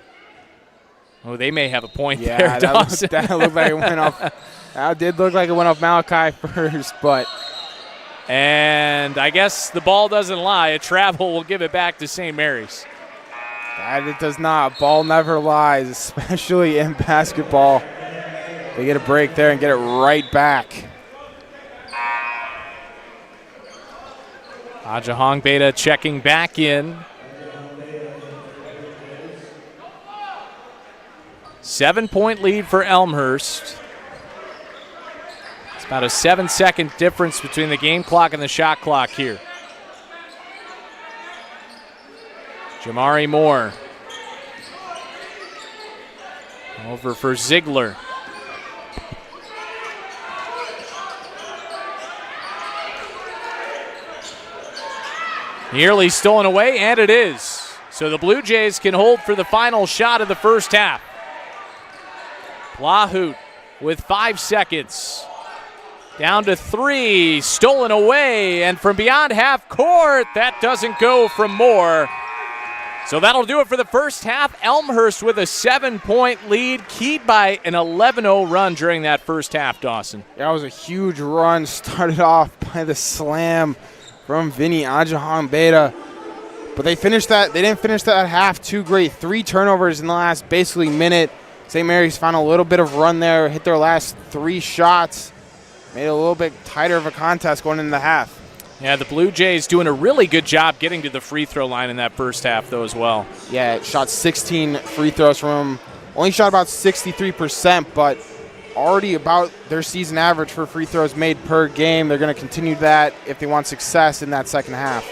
Oh, they may have a point Yeah, there, Dawson. that looked like it went off. That did look like it went off Malachi first, but. And I guess the ball doesn't lie. A travel will give it back to St. Mary's. That it does not. Ball never lies, especially in basketball. They get a break there and get it right back. Ajahong Beta checking back in. 7-point lead for Elmhurst. It's about a 7-second difference between the game clock and the shot clock here. Jamari Moore. Over for Ziegler. Nearly stolen away, and it is. So the Blue Jays can hold for the final shot of the first half. Blahu with 5 seconds. Down to 3, stolen away, and from beyond half court, that doesn't go from Moore. So that'll do it for the first half. Elmhurst with a 7-point lead, keyed by an 11-0 run during that first half, Dawson. That was a huge run, started off by the slam from Vinny Ajahong Beta. But they didn't finish that half too great. 3 turnovers in the last basically minute. St. Mary's found a little bit of run there, hit their last 3 shots. Made it a little bit tighter of a contest going into the half. Yeah, the Blue Jays doing a really good job getting to the free throw line in that first half, though, as well. Yeah, it shot 16 free throws from him. Only shot about 63%, but already about their season average for free throws made per game. They're going to continue that if they want success in that second half.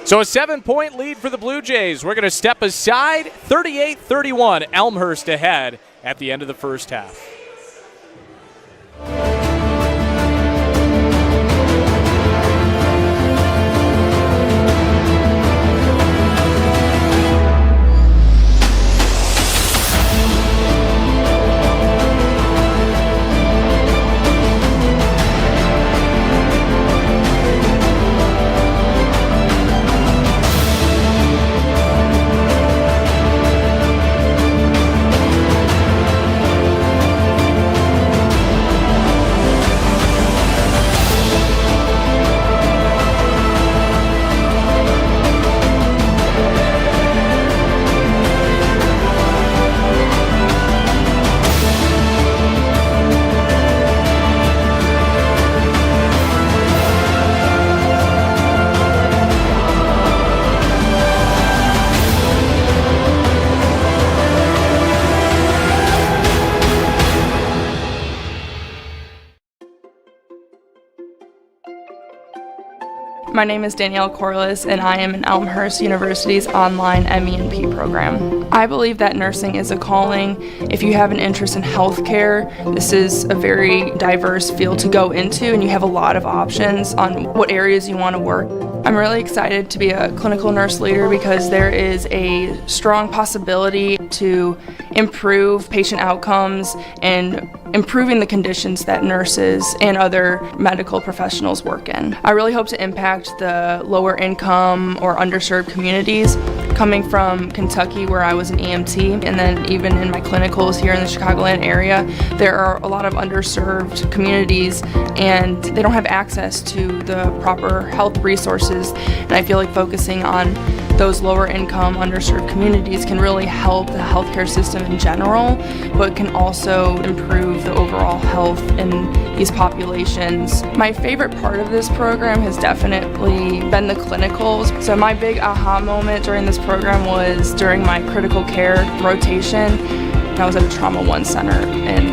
So a 7-point lead for the Blue Jays. We're going to step aside. 38-31, Elmhurst ahead at the end of the first half. My name is Danielle Corliss, and I am in Elmhurst University's online MENP program. I believe that nursing is a calling. If you have an interest in healthcare, this is a very diverse field to go into, and you have a lot of options on what areas you want to work. I'm really excited to be a clinical nurse leader because there is a strong possibility to improve patient outcomes and improving the conditions that nurses and other medical professionals work in. I really hope to impact the lower income or underserved communities. Coming from Kentucky, where I was an EMT, and then even in my clinicals here in the Chicagoland area, there are a lot of underserved communities and they don't have access to the proper health resources. And I feel like focusing on those lower income, underserved communities can really help the healthcare system in general, but can also improve the overall health in these populations. My favorite part of this program has definitely been the clinicals. So my big aha moment during this program was during my critical care rotation. I was at a Trauma 1 center in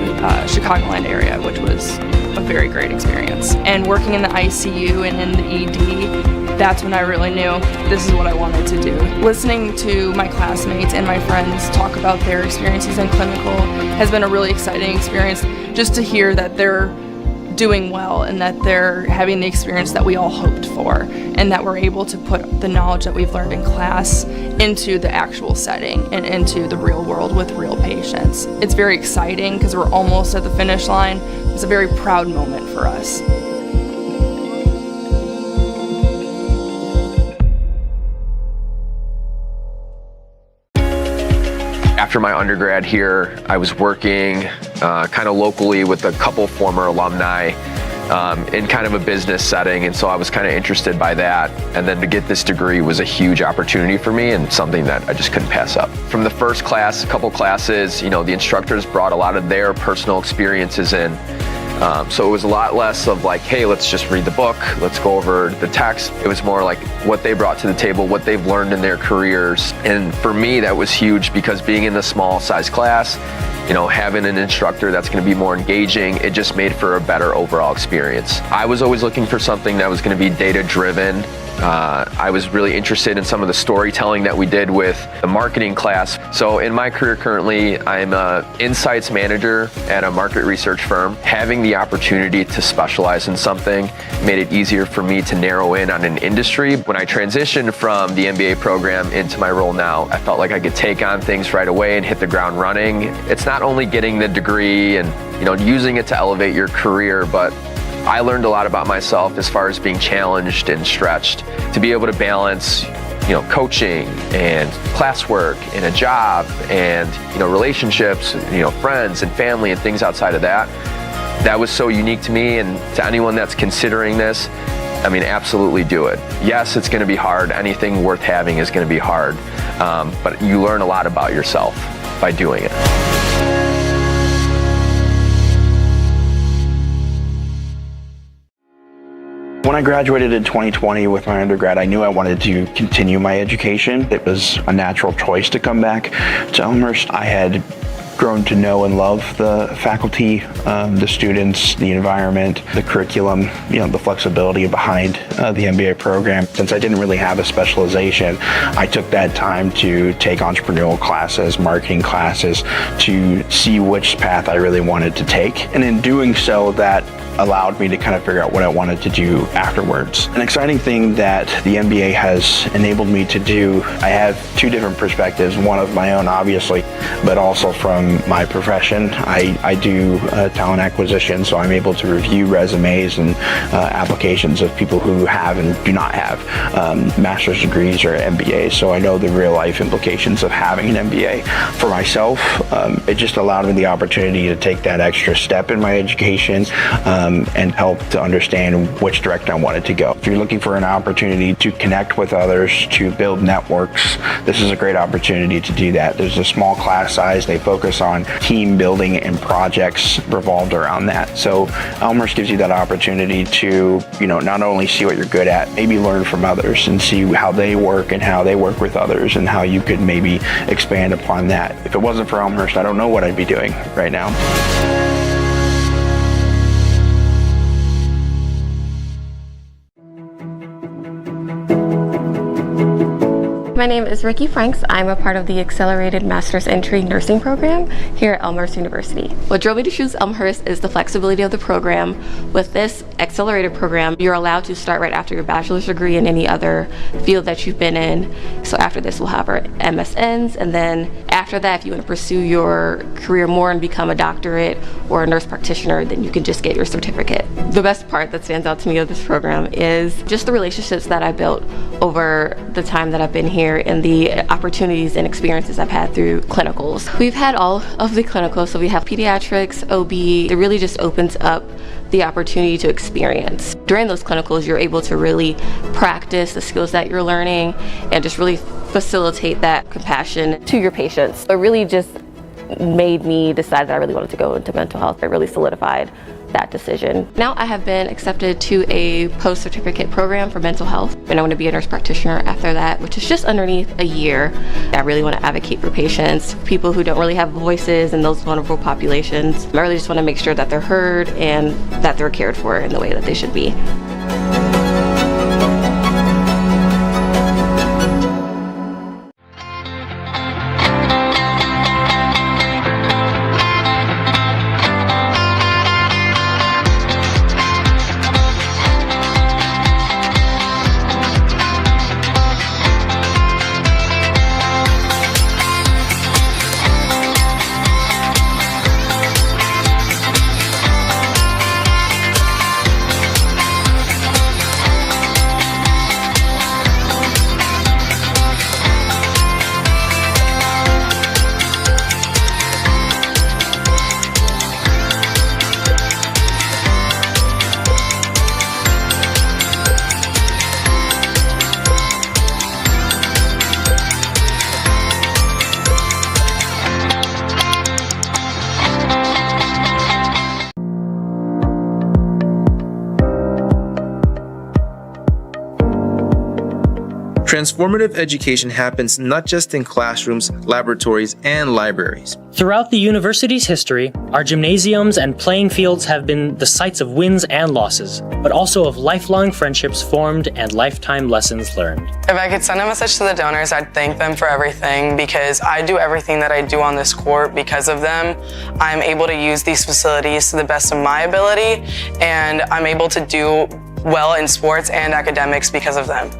Chicagoland area, which was a very great experience. And working in the ICU and in the ED, that's when I really knew this is what I wanted to do. Listening to my classmates and my friends talk about their experiences in clinical has been a really exciting experience, just to hear that they're doing well and that they're having the experience that we all hoped for, and that we're able to put the knowledge that we've learned in class into the actual setting and into the real world with real patients. It's very exciting because we're almost at the finish line. It's a very proud moment for us. After my undergrad here, I was working kind of locally with a couple former alumni in kind of a business setting, and so I was kind of interested by that. And then to get this degree was a huge opportunity for me and something that I just couldn't pass up. From the first class, a couple classes, the instructors brought a lot of their personal experiences in. So it was a lot less of like, hey, let's just read the book, let's go over the text. It was more like what they brought to the table, what they've learned in their careers. And for me, that was huge because being in the small size class, having an instructor that's going to be more engaging, it just made for a better overall experience. I was always looking for something that was going to be data driven. I was really interested in some of the storytelling that we did with the marketing class. So in my career currently, I'm an insights manager at a market research firm. Having the opportunity to specialize in something made it easier for me to narrow in on an industry. When I transitioned from the MBA program into my role now, I felt like I could take on things right away and hit the ground running. It's not only getting the degree and using it to elevate your career, but I learned a lot about myself as far as being challenged and stretched to be able to balance, coaching and classwork and a job and, relationships, friends and family and things outside of that. That was so unique to me, and to anyone that's considering this, absolutely do it. Yes, it's going to be hard. Anything worth having is going to be hard, but you learn a lot about yourself by doing it. When I graduated in 2020 with my undergrad, I knew I wanted to continue my education. It was a natural choice to come back to Elmhurst. I had grown to know and love the faculty, the students, the environment, the curriculum, the flexibility behind the MBA program. Since I didn't really have a specialization, I took that time to take entrepreneurial classes, marketing classes, to see which path I really wanted to take. And in doing so, that allowed me to kind of figure out what I wanted to do afterwards. An exciting thing that the MBA has enabled me to do, I have two different perspectives, one of my own obviously, but also from my profession. I do talent acquisition, so I'm able to review resumes and applications of people who have and do not have master's degrees or MBAs, so I know the real life implications of having an MBA. For myself, it just allowed me the opportunity to take that extra step in my education and help to understand which direction I wanted to go. If you're looking for an opportunity to connect with others, to build networks, this is a great opportunity to do that. There's a small class size. They focus on team building and projects revolved around that. So Elmhurst gives you that opportunity to, not only see what you're good at, maybe learn from others and see how they work and how they work with others and how you could maybe expand upon that. If it wasn't for Elmhurst, I don't know what I'd be doing right now. name is Ricky Franks. I'm a part of the Accelerated Master's Entry Nursing Program here at Elmhurst University. What drove me to choose Elmhurst is the flexibility of the program. With this accelerated program, you're allowed to start right after your bachelor's degree in any other field that you've been in. So after this, we'll have our MSNs, and then after that, if you want to pursue your career more and become a doctorate or a nurse practitioner, then you can just get your certificate. The best part that stands out to me of this program is just the relationships that I built over the time that I've been here and the opportunities and experiences I've had through clinicals. We've had all of the clinicals, so we have pediatrics, OB. It really just opens up the opportunity to experience. During those clinicals, you're able to really practice the skills that you're learning and just really facilitate that compassion to your patients. It really just made me decide that I really wanted to go into mental health. It really solidified that decision. Now I have been accepted to a post-certificate program for mental health, and I want to be a nurse practitioner after that, which is just underneath a year. I really want to advocate for patients, people who don't really have voices in those vulnerable populations. I really just want to make sure that they're heard and that they're cared for in the way that they should be. Transformative education happens not just in classrooms, laboratories, and libraries. Throughout the university's history, our gymnasiums and playing fields have been the sites of wins and losses, but also of lifelong friendships formed and lifetime lessons learned. If I could send a message to the donors, I'd thank them for everything, because I do everything that I do on this court because of them. I'm able to use these facilities to the best of my ability, and I'm able to do well in sports and academics because of them.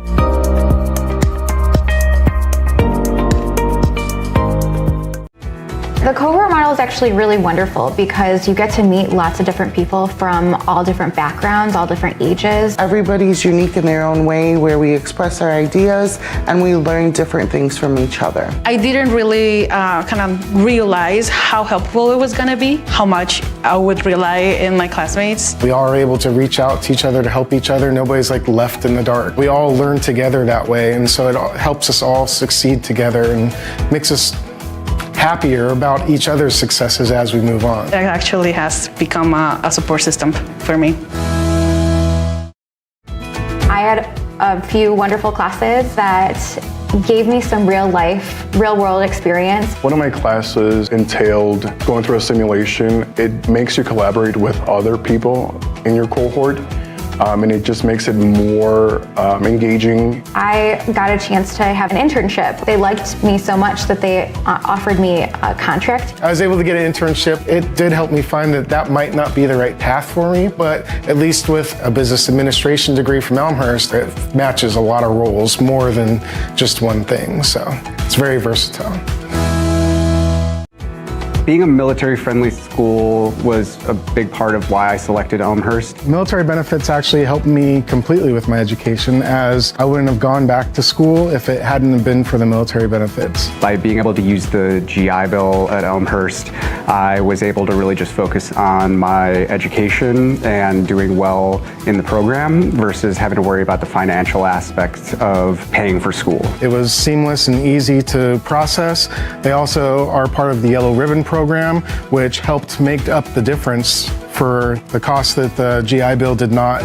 The cohort model is actually really wonderful because you get to meet lots of different people from all different backgrounds, all different ages. Everybody's unique in their own way, where we express our ideas and we learn different things from each other. I didn't really kind of realize how helpful it was going to be, how much I would rely in my classmates. We all are able to reach out to each other to help each other. Nobody's like left in the dark. We all learn together that way, and so it helps us all succeed together and makes us happier about each other's successes as we move on. It actually has become a support system for me. I had a few wonderful classes that gave me some real world experience. One of my classes entailed going through a simulation. It makes you collaborate with other people in your cohort. And it just makes it more engaging. I got a chance to have an internship. They liked me so much that they offered me a contract. I was able to get an internship. It did help me find that that might not be the right path for me, but at least with a business administration degree from Elmhurst, it matches a lot of roles more than just one thing, so it's very versatile. Being a military-friendly school was a big part of why I selected Elmhurst. Military benefits actually helped me completely with my education, as I wouldn't have gone back to school if it hadn't been for the military benefits. By being able to use the GI Bill at Elmhurst, I was able to really just focus on my education and doing well in the program versus having to worry about the financial aspects of paying for school. It was seamless and easy to process. They also are part of the Yellow Ribbon program, which helped make up the difference for the cost that the GI Bill did not.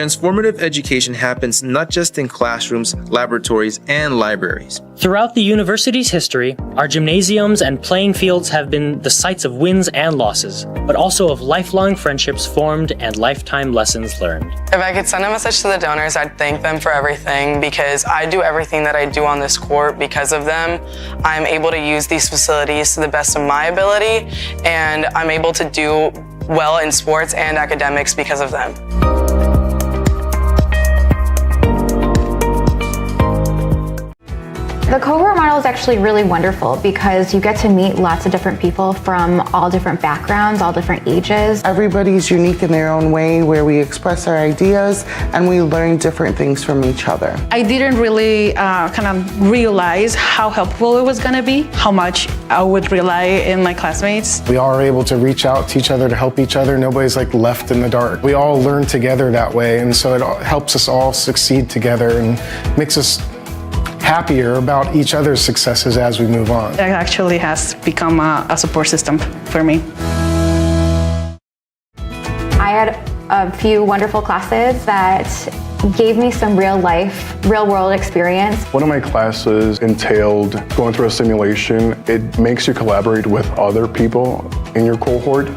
transformative education happens not just in classrooms, laboratories, and libraries. Throughout the university's history, our gymnasiums and playing fields have been the sites of wins and losses, but also of lifelong friendships formed and lifetime lessons learned. If I could send a message to the donors, I'd thank them for everything because I do everything that I do on this court because of them. I'm able to use these facilities to the best of my ability, and I'm able to do well in sports and academics because of them. The cohort model is actually really wonderful because you get to meet lots of different people from all different backgrounds, all different ages. Everybody's unique in their own way where we express our ideas and we learn different things from each other. I didn't really realize how helpful it was going to be, how much I would rely in my classmates. We all are able to reach out to each other to help each other. Nobody's like left in the dark. We all learn together that way, and so it helps us all succeed together and makes us happier about each other's successes as we move on. It actually has become a support system for me. I had a few wonderful classes that gave me some real world experience. One of my classes entailed going through a simulation. It makes you collaborate with other people in your cohort.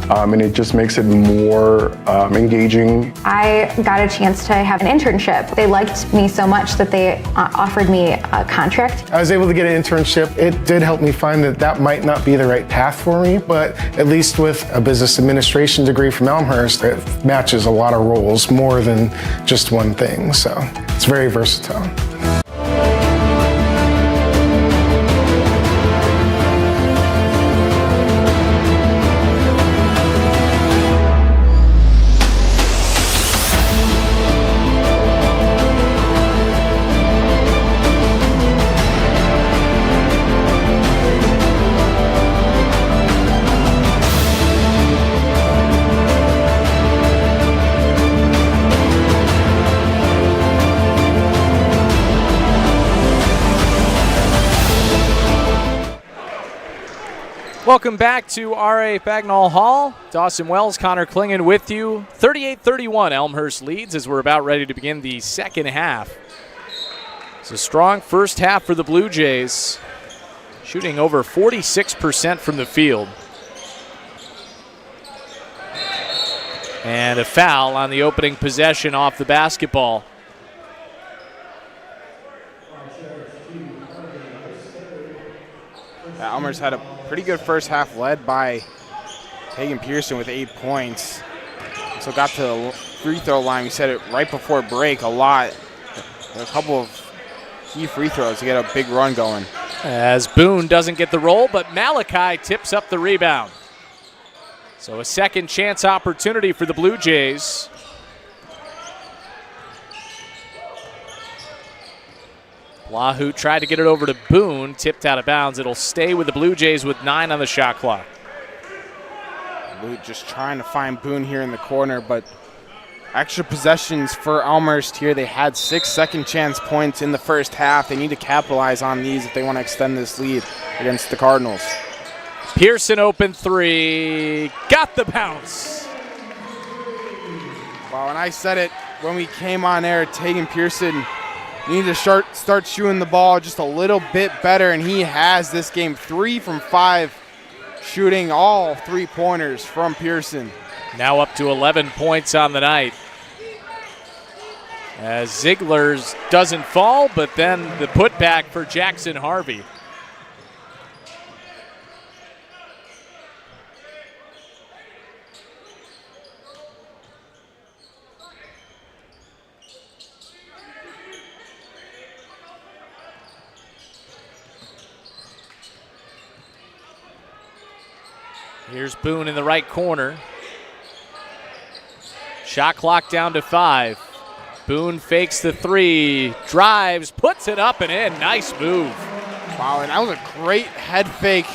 And it just makes it more engaging. I got a chance to have an internship. They liked me so much that they offered me a contract. I was able to get an internship. It did help me find that that might not be the right path for me, but at least with a business administration degree from Elmhurst, it matches a lot of roles more than just one thing. So it's very versatile. Welcome back to R.A. Bagnall Hall. Dawson Wells, Connor Klingen with you. 38-31, Elmhurst leads as we're about ready to begin the second half. It's a strong first half for the Blue Jays, shooting over 46% from the field. And a foul on the opening possession off the basketball. Elmhurst had a pretty good first half led by Hagen Pearson with 8 points. So got to the free throw line. We said it right before break a lot. A couple of key free throws to get a big run going. As Boone doesn't get the roll, but Malachi tips up the rebound. So a second chance opportunity for the Blue Jays. Blahu tried to get it over to Boone, tipped out of bounds. It'll stay with the Blue Jays with 9 on the shot clock. Blue just trying to find Boone here in the corner, but extra possessions for Elmhurst here. They had 6 second chance points in the first half. They need to capitalize on these if they want to extend this lead against the Cardinals. Pearson open three, got the bounce. Wow, and I said it when we came on air, Hagen Pearson need to start shooting the ball just a little bit better, and he has this game. 3 from 5, shooting all 3-pointers from Pearson. Now up to 11 points on the night. As Ziegler's doesn't fall, but then the putback for Jackson Harvey. Here's Boone in the right corner. Shot clock down to 5. Boone fakes the 3, drives, puts it up and in. Nice move. Wow, and that was a great head fake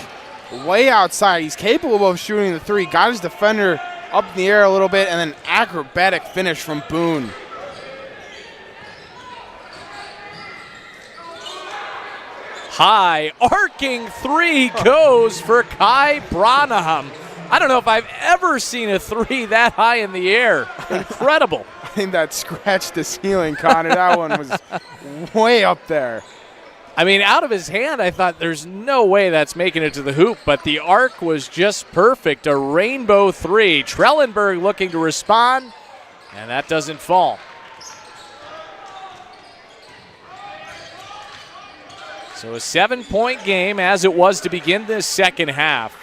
way outside. He's capable of shooting the 3. Got his defender up in the air a little bit, and then acrobatic finish from Boone. High arcing 3 goes for Kai Branham. I don't know if I've ever seen a three that high in the air. Incredible. I think that scratched the ceiling, Connor. That one was way up there. I mean, out of his hand, I thought there's no way that's making it to the hoop, but the arc was just perfect. A rainbow three. Trellenberg looking to respond, and that doesn't fall. So a 7-point game as it was to begin this second half.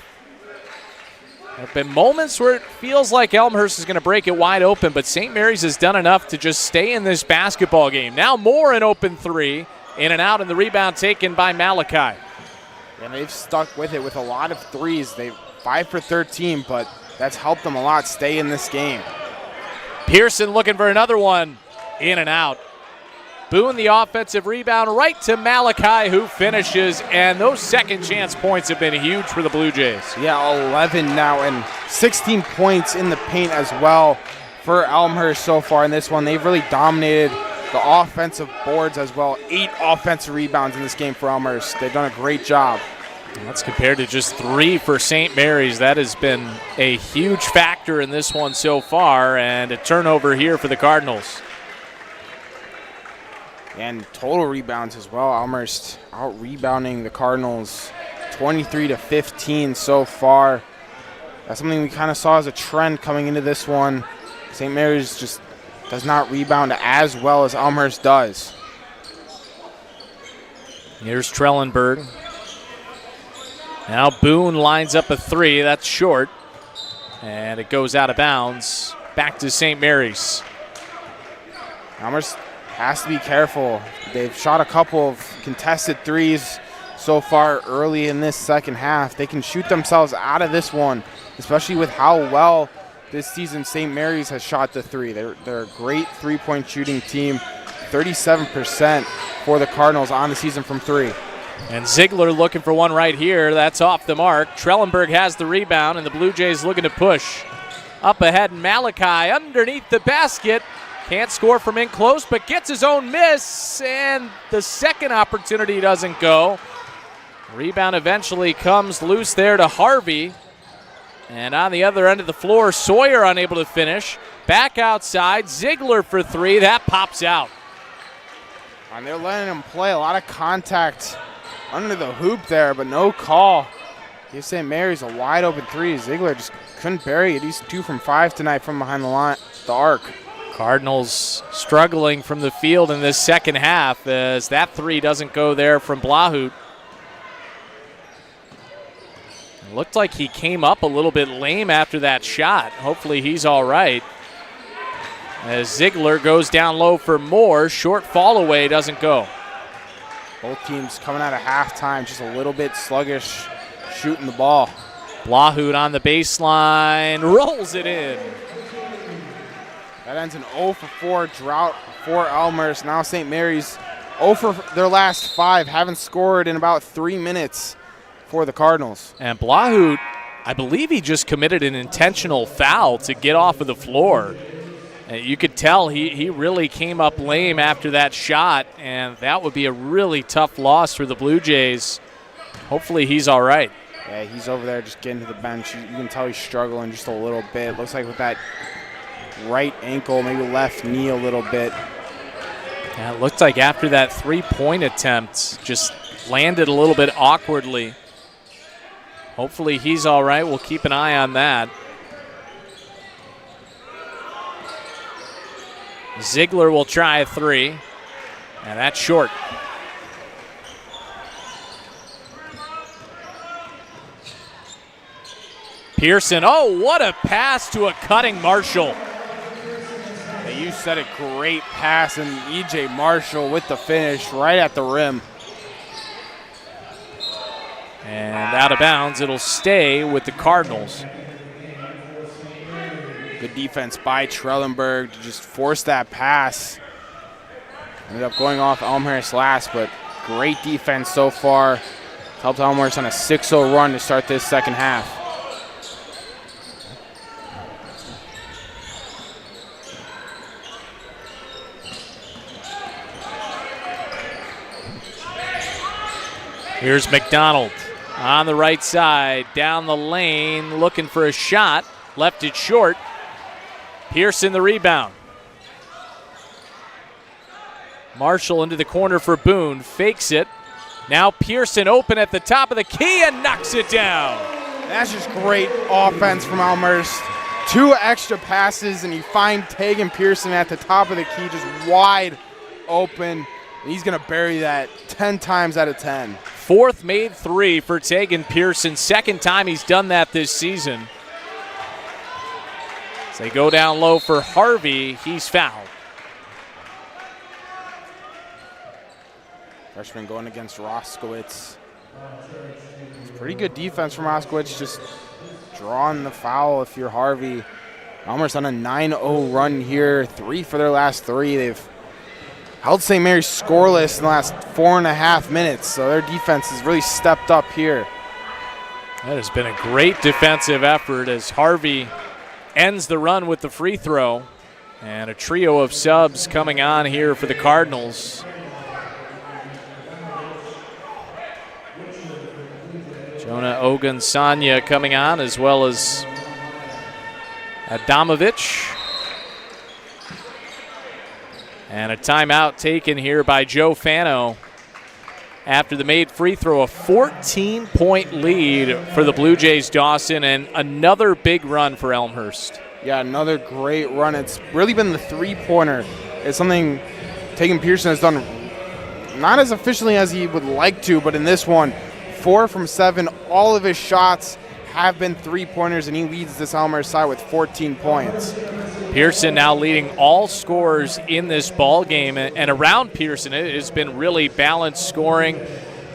There have been moments where it feels like Elmhurst is going to break it wide open, but St. Mary's has done enough to just stay in this basketball game. Now Moore an open three, in and out, and the rebound taken by Malachi. And they've stuck with it with a lot of threes. They've 5 for 13, but that's helped them a lot stay in this game. Pearson looking for another one, in and out. Boone the offensive rebound right to Malachi, who finishes, and those second chance points have been huge for the Blue Jays. Yeah, 11 now and 16 points in the paint as well for Elmhurst so far in this one. They've really dominated the offensive boards as well. 8 offensive rebounds in this game for Elmhurst. They've done a great job. That's compared to just 3 for St. Mary's. That has been a huge factor in this one so far, and a turnover here for the Cardinals. And total rebounds as well. Elmhurst out-rebounding the Cardinals 23-15 so far. That's something we kind of saw as a trend coming into this one. St. Mary's just does not rebound as well as Elmhurst does. Here's Trellenberg. Now Boone lines up a three. That's short. And it goes out of bounds. Back to St. Mary's. Elmhurst has to be careful. They've shot a couple of contested threes so far early in this second half. They can shoot themselves out of this one, especially with how well this season St. Mary's has shot the three. They're a great three-point shooting team. 37% for the Cardinals on the season from three. And Ziegler looking for one right here. That's off the mark. Trellenberg has the rebound, and the Blue Jays looking to push. Up ahead, Malachi underneath the basket. Can't score from in close, but gets his own miss, and the second opportunity doesn't go. Rebound eventually comes loose there to Harvey. And on the other end of the floor, Sawyer unable to finish. Back outside, Ziegler for three. That pops out. And they're letting him play. A lot of contact under the hoop there, but no call. Gives St. Mary's a wide open three. Ziegler just couldn't bury it. He's 2 from 5 tonight from behind the line, the arc. Cardinals struggling from the field in this second half as that three doesn't go there from Blahut. It looked like he came up a little bit lame after that shot. Hopefully he's all right. As Ziegler goes down low for Moore, short fall away doesn't go. Both teams coming out of halftime just a little bit sluggish shooting the ball. Blahut on the baseline, rolls it in. That ends an 0 for 4 drought for Elmhurst. Now St. Mary's 0 for their last 5, haven't scored in about 3 minutes for the Cardinals. And Blahut, I believe he just committed an intentional foul to get off of the floor. And you could tell he really came up lame after that shot, and that would be a really tough loss for the Blue Jays. Hopefully he's all right. Yeah, he's over there just getting to the bench. You can tell he's struggling just a little bit. Looks like with that right ankle, maybe left knee a little bit. Yeah, it looked like after that three-point attempt, just landed a little bit awkwardly. Hopefully he's all right. We'll keep an eye on that. Ziegler will try a three, and that's short. Pearson, oh, what a pass to a cutting Marshall. You said a great pass, and E.J. Marshall with the finish right at the rim. And out of bounds, it'll stay with the Cardinals. Good defense by Trellenberg to just force that pass. Ended up going off Elmhurst last, but great defense so far. Helped Elmhurst on a 6-0 run to start this second half. Here's McDonald. On the right side, down the lane, looking for a shot. Left it short. Pearson the rebound. Marshall into the corner for Boone. Fakes it. Now Pearson open at the top of the key and knocks it down. That's just great offense from Elmhurst. 2 extra passes, and you find Tegan Pearson at the top of the key, just wide open. And he's going to bury that 10 times out of 10. 4th made 3 for Tegan Pearson. 2nd time he's done that this season. As they go down low for Harvey, he's fouled. Freshman going against Roskowitz. It's pretty good defense from Roskowitz, just drawing the foul if you're Harvey. Elmhurst on a 9-0 run here, 3 for their last 3. They've held St. Mary's scoreless in the last 4.5 minutes, so their defense has really stepped up here. That has been a great defensive effort as Harvey ends the run with the free throw. And a trio of subs coming on here for the Cardinals. Jonah Ogunsanya coming on, as well as Adamovich. And a timeout taken here by Joe Fano after the made free throw. A 14-point lead for the Blue Jays Dawson, and another big run for Elmhurst. Yeah, another great run. It's really been the three-pointer. It's something Tegan Pearson has done not as efficiently as he would like to, but in this one, 4 from 7. All of his shots have been three-pointers, and he leads this Elmhurst side with 14 points. Pearson now leading all scorers in this ball game, and around Pearson it has been really balanced scoring.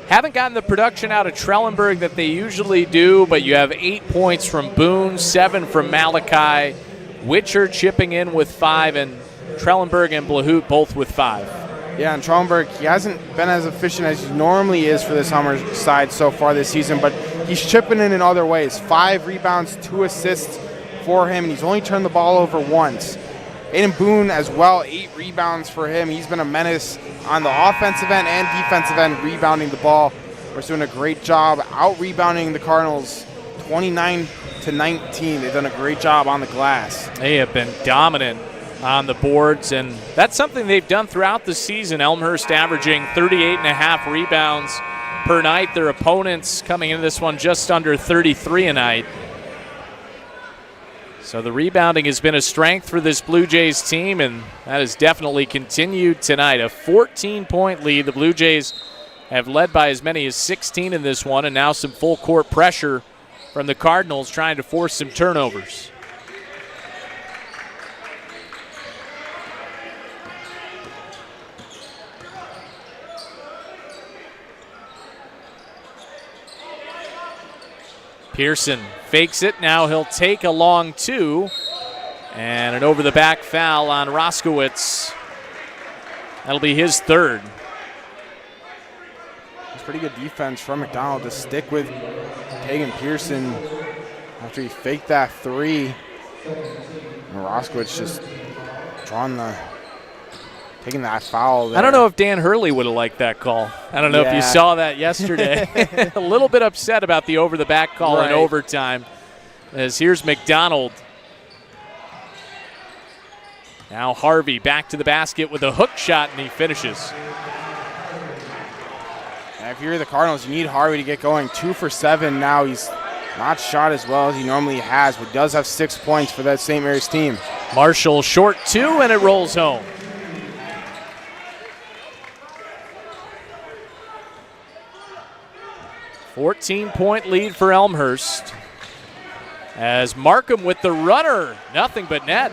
Haven't gotten the production out of Trellenberg that they usually do, but you have 8 points from Boone, 7 from Malachi, Witcher chipping in with 5, and Trellenberg and Blahout both with 5. Yeah, and Trellenberg, he hasn't been as efficient as he normally is for this Elmhurst side so far this season, but he's chipping in other ways. 5 rebounds, 2 assists for him, and he's only turned the ball over once. Aiden Boone as well, 8 rebounds for him. He's been a menace on the offensive end and defensive end, rebounding the ball. We're doing a great job out-rebounding the Cardinals, 29-19. They've done a great job on the glass. They have been dominant on the boards, and that's something they've done throughout the season. Elmhurst averaging 38.5 rebounds per night. Their opponents coming into this one just under 33 a night. So the rebounding has been a strength for this Blue Jays team, and that has definitely continued tonight. A 14-point lead. The Blue Jays have led by as many as 16 in this one, and now some full court pressure from the Cardinals trying to force some turnovers. Pearson fakes it. Now he'll take a long 2. And an over-the-back foul on Roskowitz. That'll be his 3rd. It's pretty good defense from McDonald to stick with Tegan Pearson after he faked that 3. And Roskowitz just taking that foul there. I don't know if Dan Hurley would have liked that call. I don't know if you saw that yesterday. A little bit upset about the over-the-back call in overtime. As here's McDonald. Now Harvey back to the basket with a hook shot, and he finishes. And if you're the Cardinals, you need Harvey to get going. 2 for 7 now. He's not shot as well as he normally has, but does have 6 points for that St. Mary's team. Marshall short 2, and it rolls home. $14-point lead for Elmhurst. As Markham with the runner, nothing but net.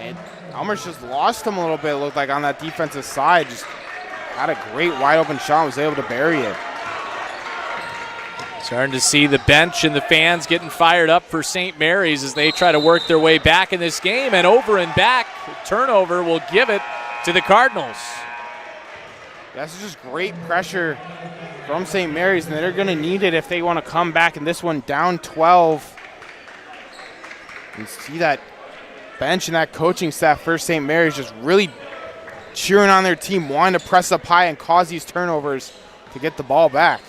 And Elmhurst just lost him a little bit, it looked like, on that defensive side. Just had a great wide open shot and was able to bury it. Starting to see the bench and the fans getting fired up for St. Mary's as they try to work their way back in this game. And over and back, turnover will give it to the Cardinals. That's just great pressure from St. Mary's, and they're going to need it if they want to come back in this one down 12. And see that bench and that coaching staff for St. Mary's just really cheering on their team, wanting to press up high and cause these turnovers to get the ball back.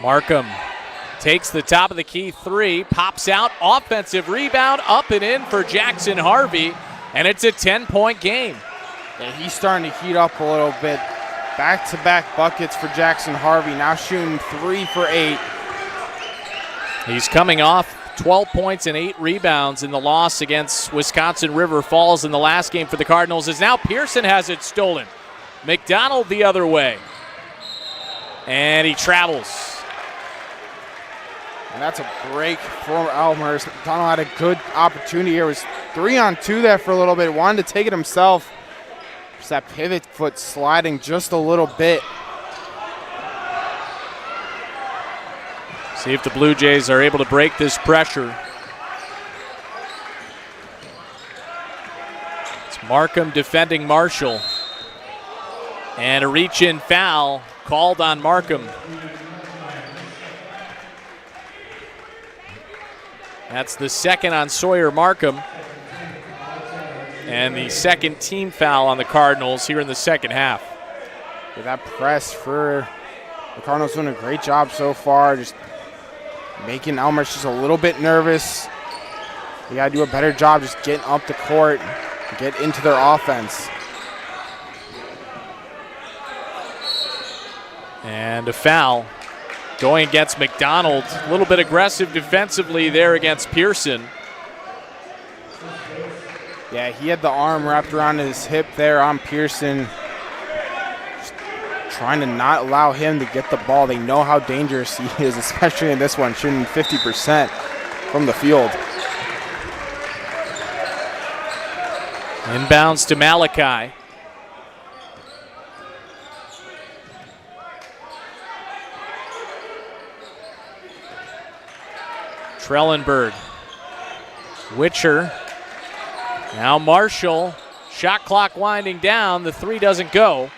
Markham takes the top of the key three, pops out, offensive rebound, up and in for Jackson Harvey, and it's a 10-point game. Yeah, he's starting to heat up a little bit. Back-to-back buckets for Jackson Harvey, now shooting 3 for 8. He's coming off 12 points and 8 rebounds in the loss against Wisconsin River Falls in the last game for the Cardinals, as now Pearson has it stolen. McDonald the other way. And he travels. And that's a break for Elmhurst. McDonald had a good opportunity here. It was 3-on-2 there for a little bit. Wanted to take it himself. Just that pivot foot sliding just a little bit. See if the Blue Jays are able to break this pressure. It's Markham defending Marshall. And a reach-in foul called on Markham. That's the second on Sawyer Markham. And the second team foul on the Cardinals here in the second half. Yeah, that press for the Cardinals doing a great job so far, just making Elmhurst just a little bit nervous. You got to do a better job just getting up the court, get into their offense. And a foul going against McDonald. A little bit aggressive defensively there against Pearson. Yeah, he had the arm wrapped around his hip there on Pearson. Just trying to not allow him to get the ball. They know how dangerous he is, especially in this one, shooting 50% from the field. Inbounds to Malachi. Trellenberg. Witcher. Now Marshall. Shot clock winding down. The three doesn't go.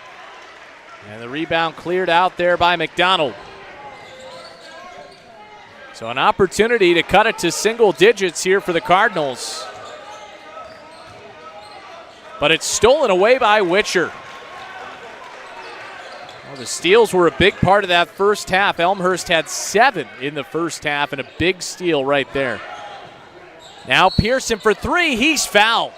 And the rebound cleared out there by McDonald. So an opportunity to cut it to single digits here for the Cardinals. But it's stolen away by Witcher. Well, the steals were a big part of that first half. Elmhurst had 7 in the first half and a big steal right there. Now Pearson for 3. He's fouled.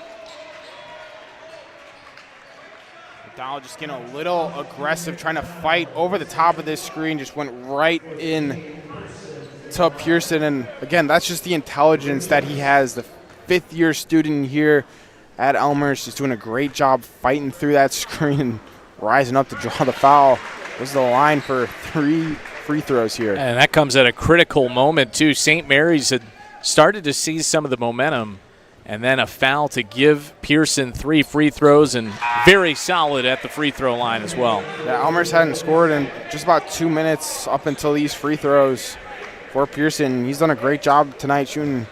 McDonald just getting a little aggressive, trying to fight over the top of this screen. Just went right in to Pearson. And again, that's just the intelligence that he has. The 5th-year student here at Elmhurst is doing a great job fighting through that screen and rising up to draw the foul. This is the line for 3 free throws here. And that comes at a critical moment, too. St. Mary's had started to seize some of the momentum, and then a foul to give Pearson 3 free throws, and very solid at the free throw line as well. Yeah, Elmhurst hadn't scored in just about 2 minutes up until these free throws for Pearson. He's done a great job tonight, shooting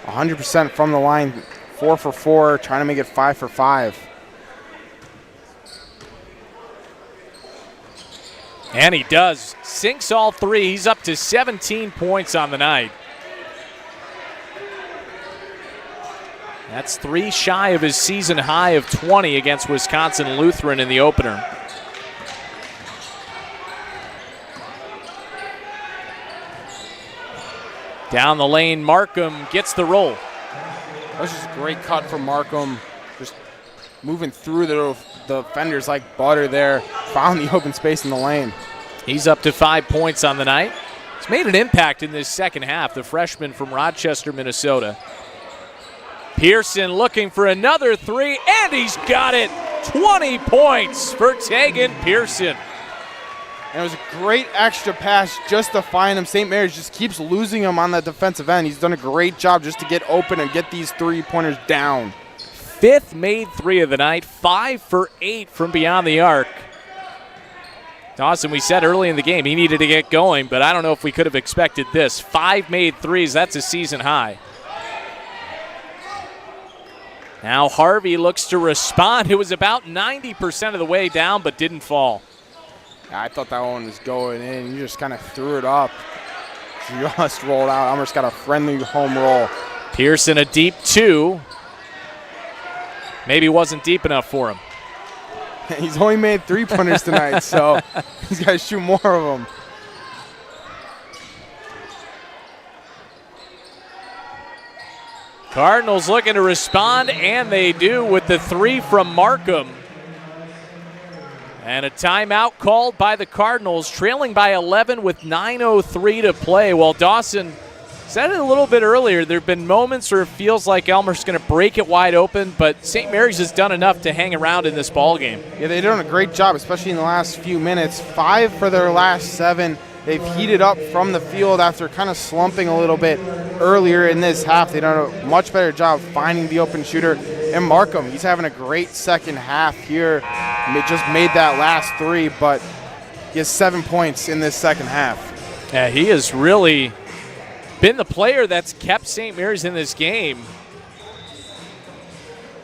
100% from the line, 4 for 4, trying to make it 5 for 5. And he does. Sinks all 3. He's up to 17 points on the night. That's 3 shy of his season high of 20 against Wisconsin Lutheran in the opener. Down the lane, Markham gets the roll. That's just a great cut from Markham. Just moving through the defenders like butter there. Found the open space in the lane. He's up to 5 points on the night. He's made an impact in this second half, the freshman from Rochester, Minnesota. Pearson looking for another 3, and he's got it. 20 points for Tegan Pearson. And it was a great extra pass just to find him. St. Mary's just keeps losing him on that defensive end. He's done a great job just to get open and get these 3-pointers down. 5th made 3 of the night, 5 for 8 from beyond the arc. Dawson, we said early in the game he needed to get going, but I don't know if we could have expected this. 5 made 3s, that's a season high. Now Harvey looks to respond. It was about 90% of the way down, but didn't fall. I thought that one was going in. You just kind of threw it up. Just rolled out. Elmhurst got a friendly home roll. Pearson a deep 2. Maybe wasn't deep enough for him. He's only made 3-pointers tonight, so he's got to shoot more of them. Cardinals looking to respond, and they do with the 3 from Markham. And a timeout called by the Cardinals, trailing by 11 with 9:03 to play. Well, Dawson said it a little bit earlier. There have been moments where it feels like Elmhurst is going to break it wide open, but St. Mary's has done enough to hang around in this ballgame. Yeah, they've done a great job, especially in the last few minutes. 5 for their last 7. They've heated up from the field after kind of slumping a little bit earlier in this half. They've done a much better job finding the open shooter. And Markham, he's having a great second half here. Just made that last 3, but he has 7 points in this second half. Yeah, he has really been the player that's kept St. Mary's in this game.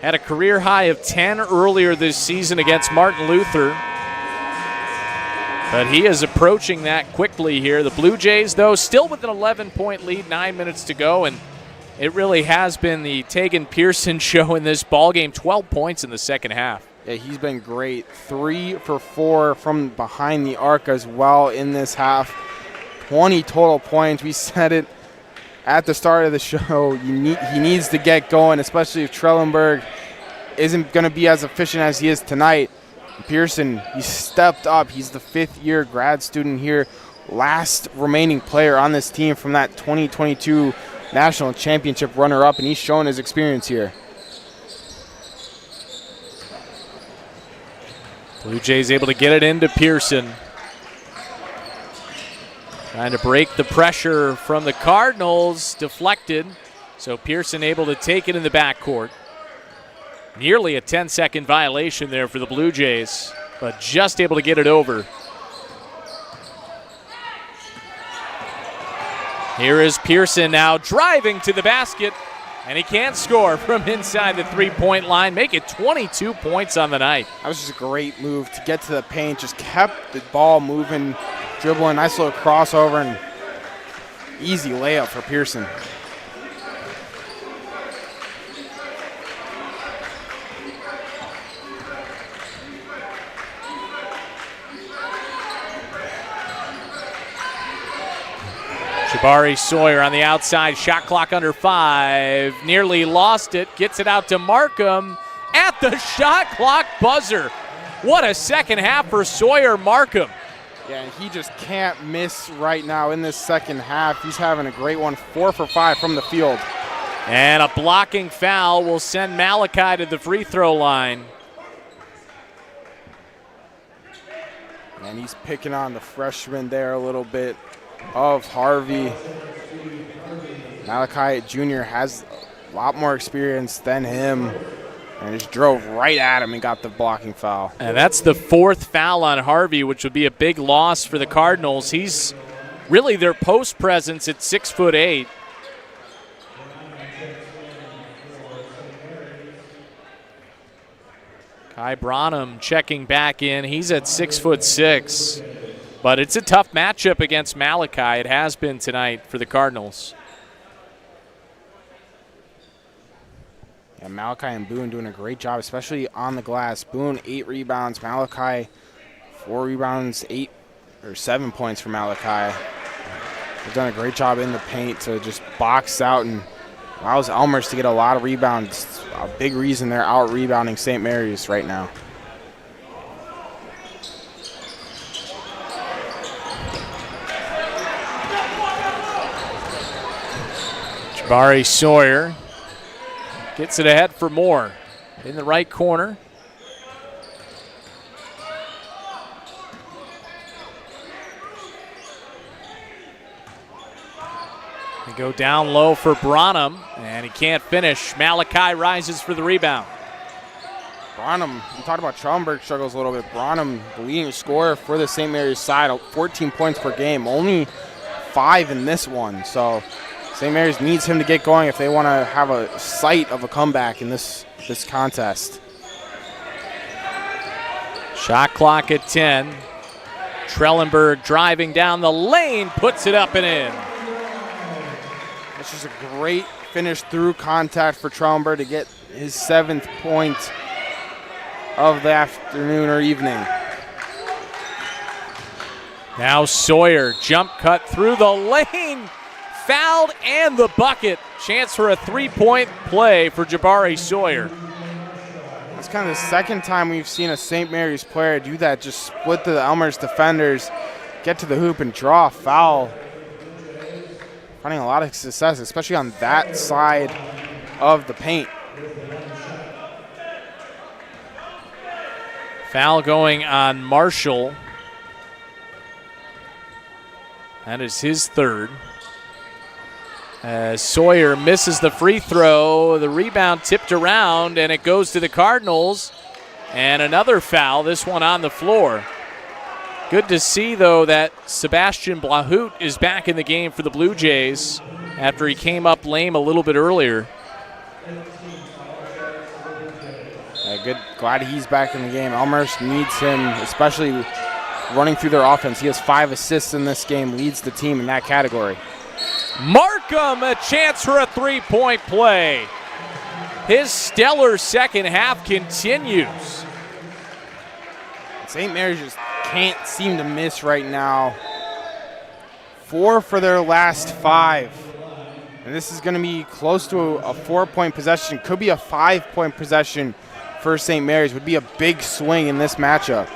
Had a career high of 10 earlier this season against Martin Luther. But he is approaching that quickly here. The Blue Jays, though, still with an 11-point lead, 9 minutes to go, and it really has been the Tegan Pearson show in this ballgame. 12 points in the second half. Yeah, he's been great. 3 for 4 from behind the arc as well in this half. 20 total points. We said it at the start of the show. He needs to get going, especially if Trellenberg isn't going to be as efficient as he is tonight. Pearson, he stepped up. He's the 5th-year grad student here, last remaining player on this team from that 2022 national championship runner-up, and he's shown his experience here. Blue Jays able to get it into Pearson. Trying to break the pressure from the Cardinals, deflected. So Pearson able to take it in the backcourt. Nearly a 10-second violation there for the Blue Jays, but just able to get it over. Here is Pearson now driving to the basket, and he can't score from inside the three-point line. Make it 22 points on the night. That was just a great move to get to the paint. Just kept the ball moving, dribbling, nice little crossover, and easy layup for Pearson. Jabari Sawyer on the outside, shot clock under 5. Nearly lost it, gets it out to Markham at the shot clock buzzer. What a second half for Sawyer Markham. Yeah, and he just can't miss right now in this second half. He's having a great one, 4 for 5 from the field. And a blocking foul will send Malachi to the free throw line. And he's picking on the freshman there a little bit of Harvey. Malachi Jr. has a lot more experience than him and just drove right at him and got the blocking foul. And that's the 4th foul on Harvey, which would be a big loss for the Cardinals. He's really their post presence at 6'8". Kai Branham checking back in. He's at 6'6". But it's a tough matchup against Malachi. It has been tonight for the Cardinals. Yeah, Malachi and Boone doing a great job, especially on the glass. Boone, 8 rebounds. Malachi, 4 rebounds, 7 points for Malachi. They've done a great job in the paint to just box out and allows Elmhurst to get a lot of rebounds. A big reason they're out-rebounding St. Mary's right now. Jabari Sawyer gets it ahead for more in the right corner. They go down low for Branham, and he can't finish. Malachi rises for the rebound. Branham, we talked about Trellenberg struggles a little bit. Branham, the leading scorer for the St. Mary's side, 14 points per game, only 5 in this one. So St. Mary's needs him to get going if they want to have a sight of a comeback in this contest. Shot clock at 10. Trellenberg driving down the lane, puts it up and in. It's just a great finish through contact for Trellenberg to get his 7th point of the afternoon or evening. Now Sawyer, jump cut through the lane, fouled and the bucket. Chance for a three-point play for Jabari Sawyer. It's kind of the second time we've seen a St. Mary's player do that, just split the Elmhurst defenders, get to the hoop and draw a foul. Finding a lot of success, especially on that side of the paint. Foul going on Marshall. That is his third. As Sawyer misses the free throw, the rebound tipped around, and it goes to the Cardinals. And another foul, this one on the floor. Good to see, though, that Sebastian Blahout is back in the game for the Blue Jays after he came up lame a little bit earlier. Good. Glad he's back in the game. Elmhurst needs him, especially running through their offense. He has 5 assists in this game, leads the team in that category. Markham, a chance for a three-point play. His stellar second half continues. St. Mary's just can't seem to miss right now. 4 for their last 5. And this is going to be close to a 4-point possession. Could be a 5-point possession for St. Mary's. Would be a big swing in this matchup.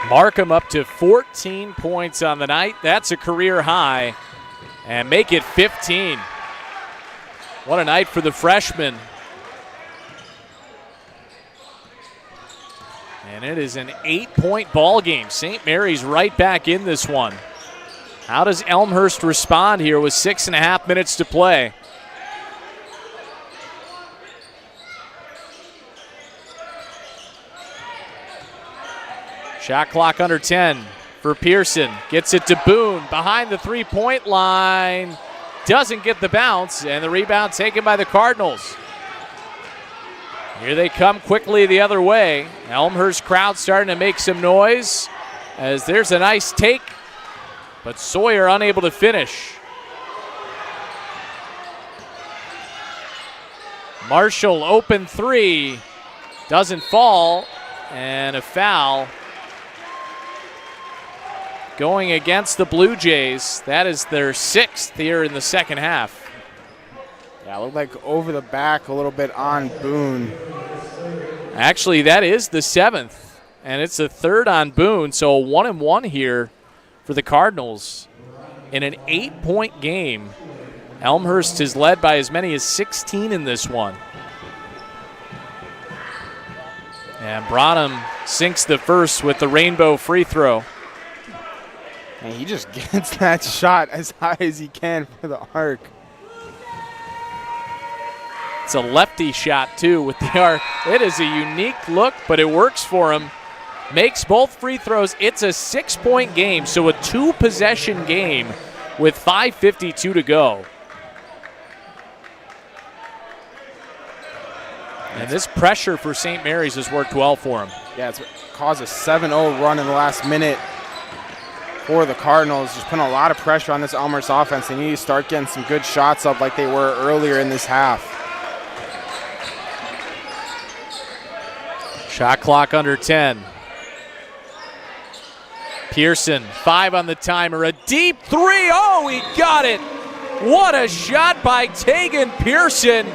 Markham up to 14 points on the night. That's a career high. And make it 15. What a night for the freshman. And it is an 8-point ball game. St. Mary's right back in this one. How does Elmhurst respond here with 6.5 minutes to play? Shot clock under 10 for Pearson. Gets it to Boone behind the three-point line. Doesn't get the bounce, and the rebound taken by the Cardinals. Here they come quickly the other way. Elmhurst crowd starting to make some noise as there's a nice take, but Sawyer unable to finish. Marshall open three. Doesn't fall, and a foul going against the Blue Jays. That is their 6th here in the second half. Yeah, looked like over the back a little bit on Boone. Actually, that is the 7th, and it's a 3rd on Boone, so a 1-and-1 here for the Cardinals. In an 8-point game, Elmhurst is led by as many as 16 in this one. And Branham sinks the first with the rainbow free throw. And he just gets that shot as high as he can for the arc. It's a lefty shot, too, with the arc. It is a unique look, but it works for him. Makes both free throws. It's a 6-point game, so a 2-possession game with 5:52 to go. And this pressure for St. Mary's has worked well for him. Yeah, it's caused a 7-0 run in the last minute for the Cardinals. Just putting a lot of pressure on this Elmhurst offense. They need to start getting some good shots up like they were earlier in this half. Shot clock under 10. Pearson, 5 on the timer. A deep three. Oh, he got it. What a shot by Tegan Pearson.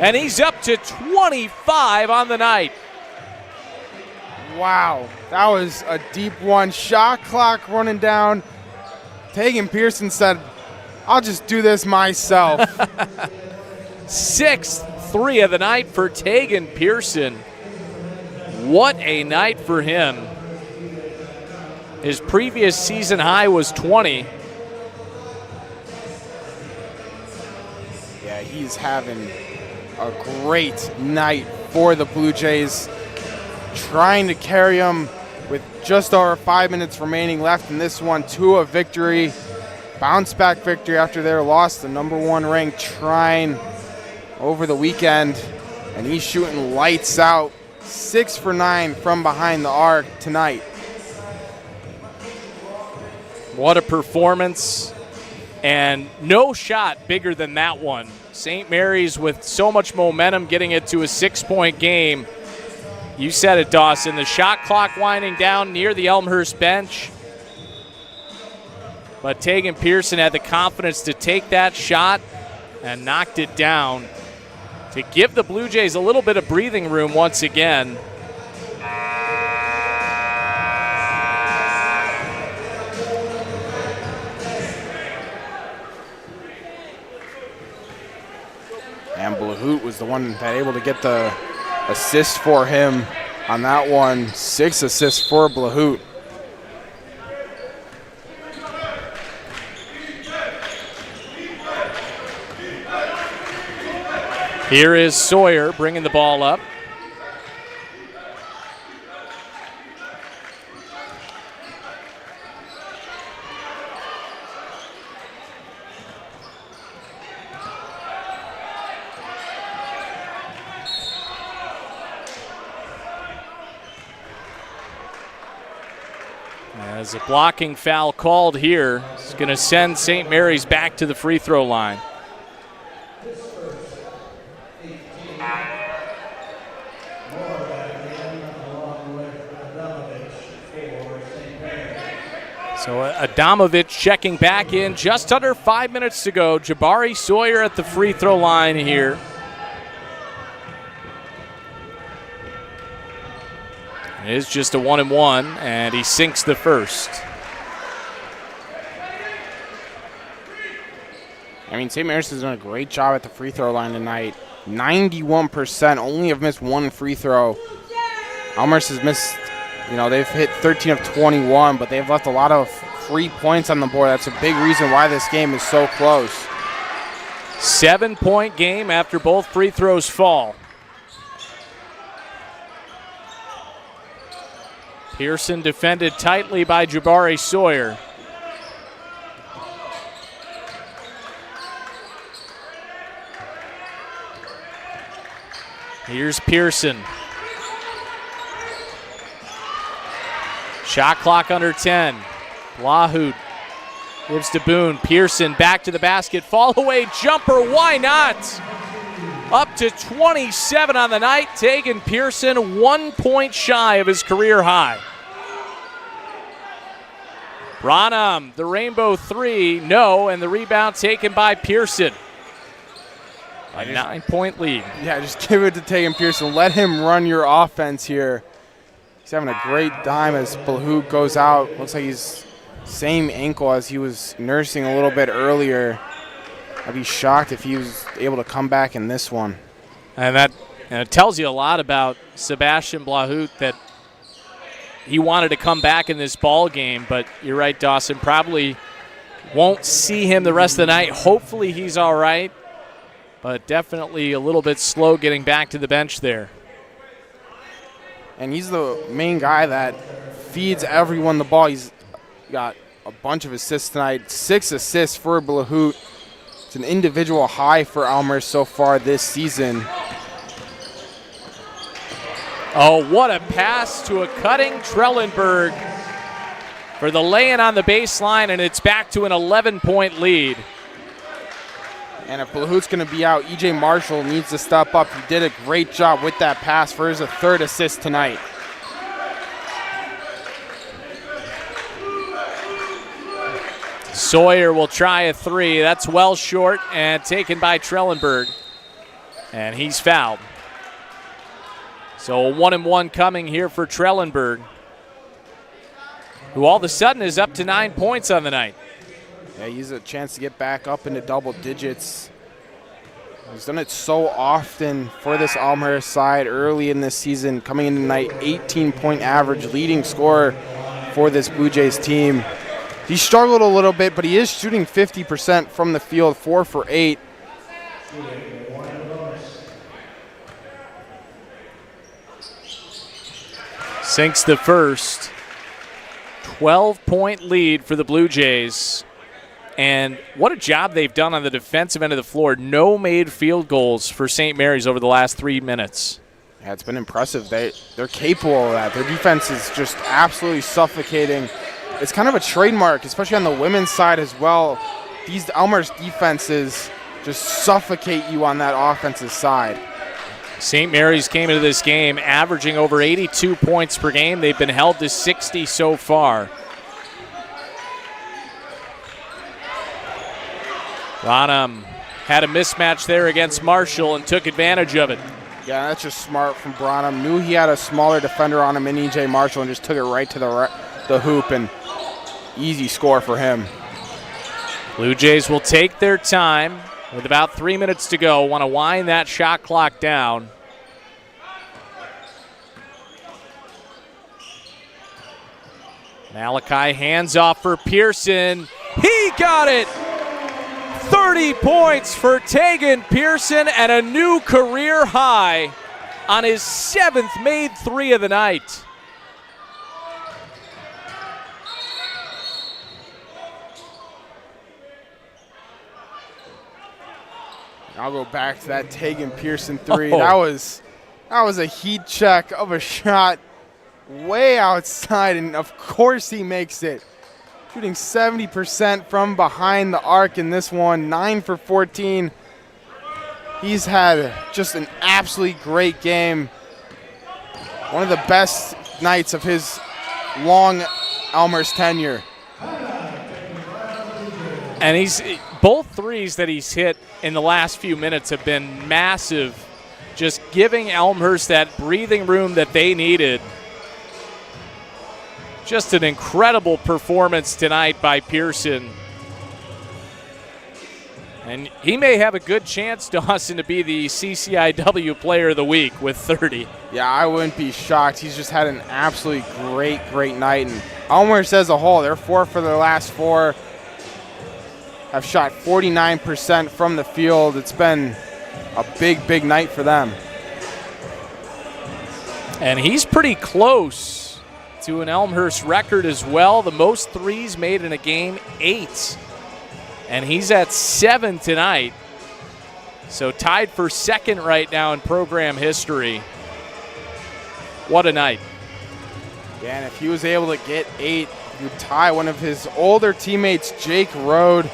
And he's up to 25 on the night. Wow, that was a deep one. Shot clock running down. Tegan Pearson said, I'll just do this myself. 6th 3 of the night for Tegan Pearson. What a night for him. His previous season high was 20. Yeah, he's having a great night for the Blue Jays. Trying to carry them with just over 5 minutes remaining left in this one to a victory. Bounce back victory after their loss, the #1 ranked Trine over the weekend. And he's shooting lights out. 6 for 9 from behind the arc tonight. What a performance. And no shot bigger than that one. St. Mary's with so much momentum getting it to a 6-point game. You said it, Dawson. The shot clock winding down near the Elmhurst bench. But Tegan Pearson had the confidence to take that shot. and knocked it down to give the Blue Jays a little bit of breathing room once again. And Blahout was the one that able to get the assist for him on that one. 6 assists for Blahout. Here is Sawyer bringing the ball up. As a blocking foul called here, it's going to send St. Mary's back to the free throw line. So Adamovich checking back in. Just under 5 minutes to go. Jabari Sawyer at the free throw line here. It is just a 1-and-1, and he sinks the first. I mean, St. Mary's has done a great job at the free throw line tonight. 91%, only have missed one free throw. Elmhurst has missed, they've hit 13 of 21, but they've left a lot of free points on the board. That's a big reason why this game is so close. 7-point game after both free throws fall. Pearson defended tightly by Jabari Sawyer. Here's Pearson. Shot clock under 10. Blahout gives to Boone. Pearson back to the basket. Fall away jumper. Why not? Up to 27 on the night. Tegan Pearson 1 point shy of his career high. Branham, the rainbow three, no, and the rebound taken by Pearson. A 9-point lead. Yeah, just give it to Tegan Pearson. Let him run your offense here. He's having a great time as Blahout goes out. Looks like he's same ankle as he was nursing a little bit earlier. I'd be shocked if he was able to come back in this one. And that tells you a lot about Sebastian Blahout, that he wanted to come back in this ball game, but you're right, Dawson, probably won't see him the rest of the night. Hopefully he's all right, but definitely a little bit slow getting back to the bench there. And he's the main guy that feeds everyone the ball. He's got a bunch of assists tonight, 6 assists for Blahout. It's an individual high for Elmhurst so far this season. Oh, what a pass to a cutting Trellenberg for the lay-in on the baseline, and it's back to an 11-point lead. And if Blahout's going to be out, E.J. Marshall needs to step up. He did a great job with that pass for his 3rd assist tonight. Sawyer will try a three. That's well short and taken by Trellenberg. And he's fouled. So a 1-and-1 coming here for Trellenberg, who all of a sudden is up to 9 points on the night. Yeah, he's a chance to get back up into double digits. He's done it so often for this Elmhurst side early in this season, coming in tonight, 18-point average, leading scorer for this Blue Jays team. He struggled a little bit, but he is shooting 50% from the field, 4 for 8. Sinks the first. 12-point lead for the Blue Jays. And what a job they've done on the defensive end of the floor. No made field goals for St. Mary's over the last 3 minutes. Yeah, it's been impressive. They're capable of that. Their defense is just absolutely suffocating. It's kind of a trademark, especially on the women's side as well. These Elmhurst defenses just suffocate you on that offensive side. St. Mary's came into this game averaging over 82 points per game. They've been held to 60 so far. Branham had a mismatch there against Marshall and took advantage of it. Yeah, that's just smart from Branham. Knew he had a smaller defender on him in E.J. Marshall and just took it right to the hoop, and easy score for him. Blue Jays will take their time with about 3 minutes to go. Want to wind that shot clock down. Malachi hands off for Pearson. He got it! 30 points for Tegan Pearson and a new career high on his 7th made three of the night. I'll go back to that Tegan Pearson three. That was a heat check of a shot way outside, and of course he makes it. Shooting 70% from behind the arc in this one, 9 for 14. He's had just an absolutely great game. One of the best nights of his long Elmhurst tenure. And both threes that he's hit in the last few minutes have been massive, just giving Elmhurst that breathing room that they needed. Just an incredible performance tonight by Pearson. And he may have a good chance, Dawson, to be the CCIW Player of the Week with 30. Yeah, I wouldn't be shocked. He's just had an absolutely great night. And Elmhurst as a whole, they're 4 for their last 4. Have shot 49% from the field. It's been a big night for them. And he's pretty close to an Elmhurst record as well. The most threes made in a game, 8. And he's at 7 tonight. So tied for second right now in program history. What a night. Yeah, and if he was able to get 8, he would tie one of his older teammates, Jake Rode,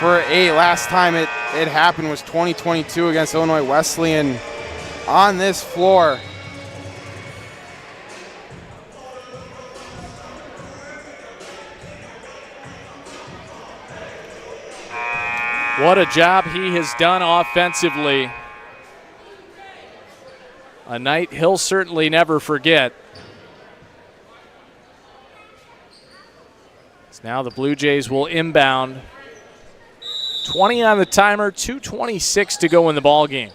for 8. Last time it happened was 2022 against Illinois Wesleyan on this floor. What a job he has done offensively. A night he'll certainly never forget. So now the Blue Jays will inbound. 20 on the timer, 2:26 to go in the ball game.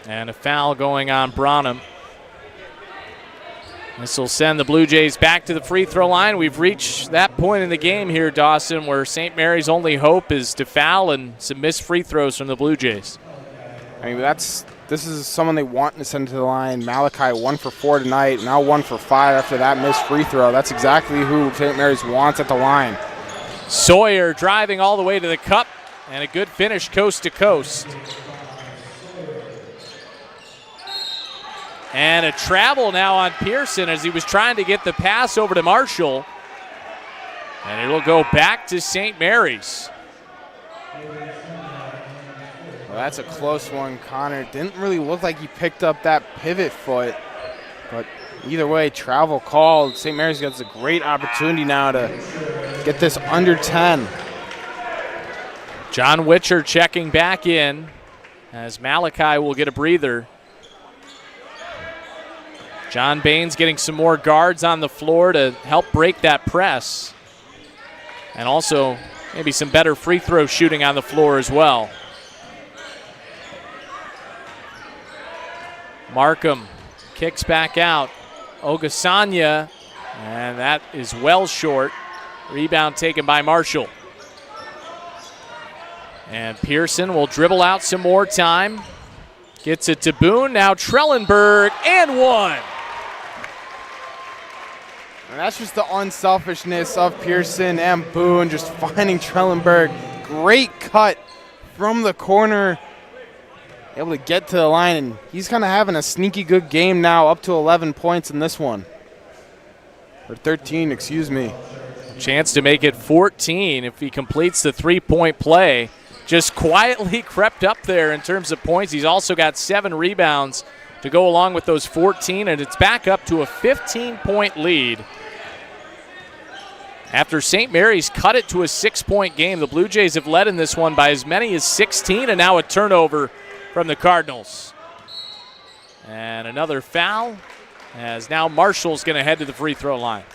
And a foul going on Branham. This will send the Blue Jays back to the free throw line. We've reached that point in the game here, Dawson, where St. Mary's only hope is to foul and some missed free throws from the Blue Jays. I mean, this is someone they want to send to the line. Malachi 1 for 4 tonight, now 1 for 5 after that missed free throw. That's exactly who St. Mary's wants at the line. Sawyer driving all the way to the cup, and a good finish coast to coast. And a travel now on Pearson as he was trying to get the pass over to Marshall. And it'll go back to St. Mary's. Well, that's a close one, Connor. Didn't really look like he picked up that pivot foot. But either way, travel called. St. Mary's gets a great opportunity now to get this under 10. John Witcher checking back in as Malachi will get a breather. John Baines getting some more guards on the floor to help break that press. And also maybe some better free throw shooting on the floor as well. Markham kicks back out. Ogasanya, and that is well short. Rebound taken by Marshall. And Pearson will dribble out some more time. Gets it to Boone, now Trellenberg, and 1. And that's just the unselfishness of Pearson and Boone, just finding Trellenberg. Great cut from the corner. Able to get to the line, and he's kind of having a sneaky good game now, up to 11 points in this one. Or 13, excuse me. Chance to make it 14 if he completes the three-point play. Just quietly crept up there in terms of points. He's also got 7 rebounds to go along with those 14, and it's back up to a 15-point lead. After St. Mary's cut it to a 6-point game, the Blue Jays have led in this one by as many as 16, and now a turnover from the Cardinals. And another foul, as now Marshall's going to head to the free throw line.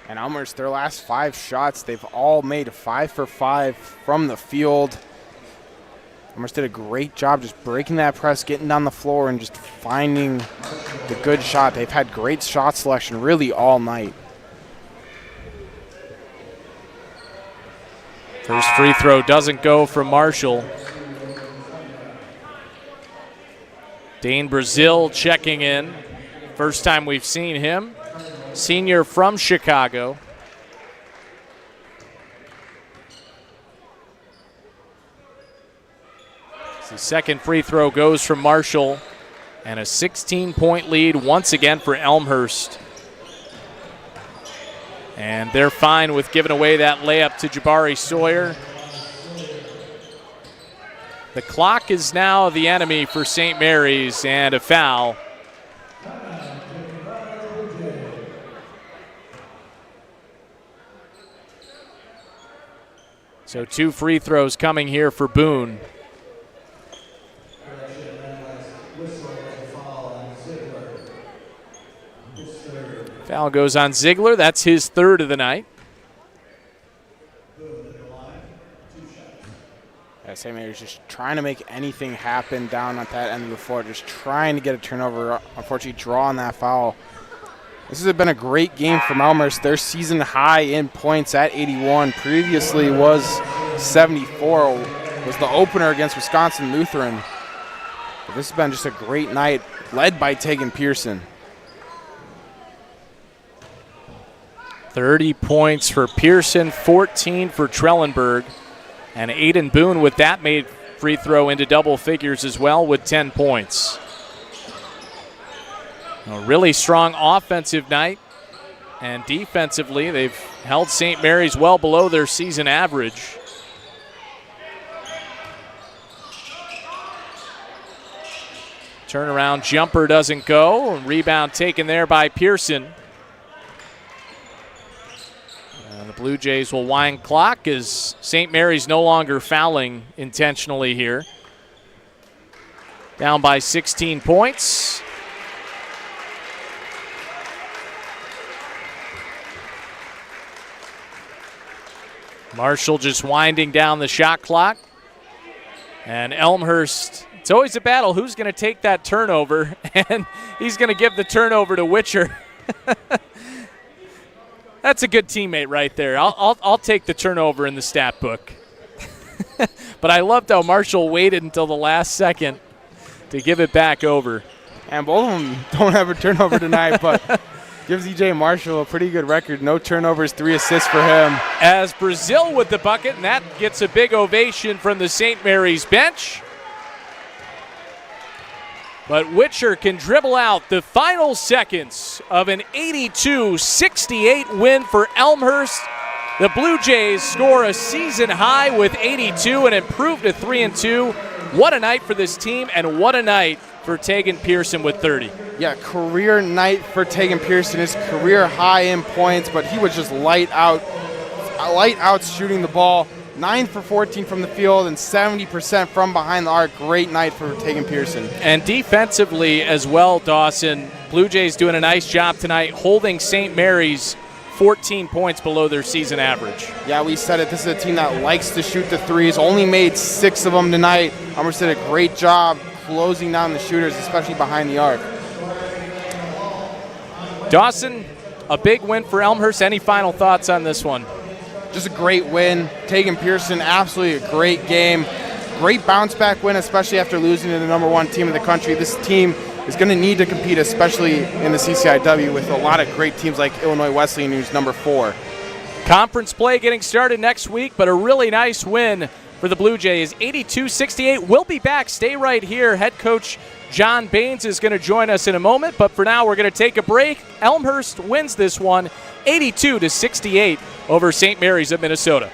And Elmhurst, their last 5 shots, they've all made 5 for 5 from the field. Elmhurst did a great job just breaking that press, getting down the floor, and just finding the good shot. They've had great shot selection really all night. First free throw doesn't go from Marshall. Dane Brazil checking in. First time we've seen him. Senior from Chicago. The second free throw goes from Marshall, and a 16-point lead once again for Elmhurst. And they're fine with giving away that layup to Jabari Sawyer. The clock is now the enemy for St. Mary's, and a foul. So 2 free throws coming here for Boone. Foul goes on Ziegler. That's his 3rd of the night. Yeah, St. Mary's just trying to make anything happen down at that end of the floor, just trying to get a turnover. Unfortunately, drawing that foul. This has been a great game from Elmhurst. Their season high in points at 81. Previously was 74. Was the opener against Wisconsin Lutheran. But this has been just a great night, led by Tegan Pearson. 30 points for Pearson, 14 for Trellenberg. And Aiden Boone with that made free throw into double figures as well with 10 points. A really strong offensive night, and defensively they've held St. Mary's well below their season average. Turnaround jumper doesn't go. Rebound taken there by Pearson. And the Blue Jays will wind clock as St. Mary's no longer fouling intentionally here. Down by 16 points. Marshall just winding down the shot clock. And Elmhurst, it's always a battle. Who's going to take that turnover? And he's going to give the turnover to Witcher. That's a good teammate right there. I'll take the turnover in the stat book. But I loved how Marshall waited until the last second to give it back over. And both of them don't have a turnover tonight, but gives E.J. Marshall a pretty good record. No turnovers, 3 assists for him. As Brazil with the bucket, and that gets a big ovation from the St. Mary's bench. But Witcher can dribble out the final seconds of an 82-68 win for Elmhurst. The Blue Jays score a season high with 82 and improve to 3-2. What a night for this team, and what a night for Tegan Pearson with 30. Yeah, career night for Tegan Pearson. His career high in points, but he was just light out shooting the ball. 9 for 14 from the field and 70% from behind the arc. Great night for Tegan Pearson. And defensively as well, Dawson. Blue Jays doing a nice job tonight, holding St. Mary's 14 points below their season average. Yeah, we said it. This is a team that likes to shoot the threes. Only made 6 of them tonight. Elmhurst did a great job closing down the shooters, especially behind the arc. Dawson, a big win for Elmhurst. Any final thoughts on this one? Just a great win. Tegan Pearson, absolutely a great game. Great bounce back win, especially after losing to the #1 team in the country. This team is going to need to compete, especially in the CCIW, with a lot of great teams like Illinois Wesleyan, who's number 4. Conference play getting started next week, but a really nice win for the Blue Jays. 82-68. We'll be back. Stay right here. Head coach John Baines is going to join us in a moment, but for now we're going to take a break. Elmhurst wins this one 82-68 over St. Mary's of Minnesota.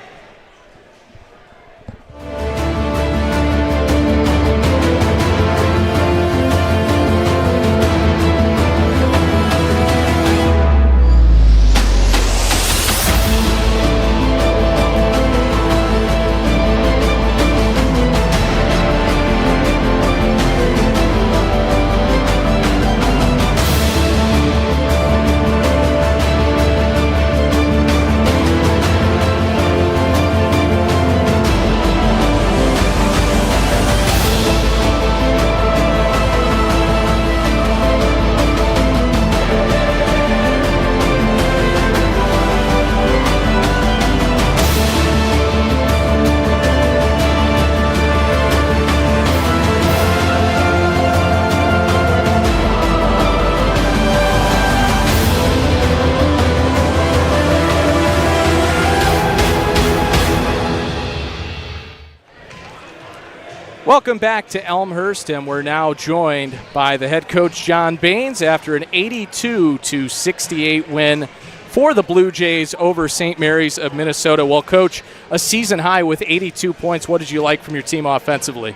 Welcome back to Elmhurst, and we're now joined by the head coach, John Baines, after an 82-68 win for the Blue Jays over St. Mary's of Minnesota. Well, Coach, a season high with 82 points. What did you like from your team offensively?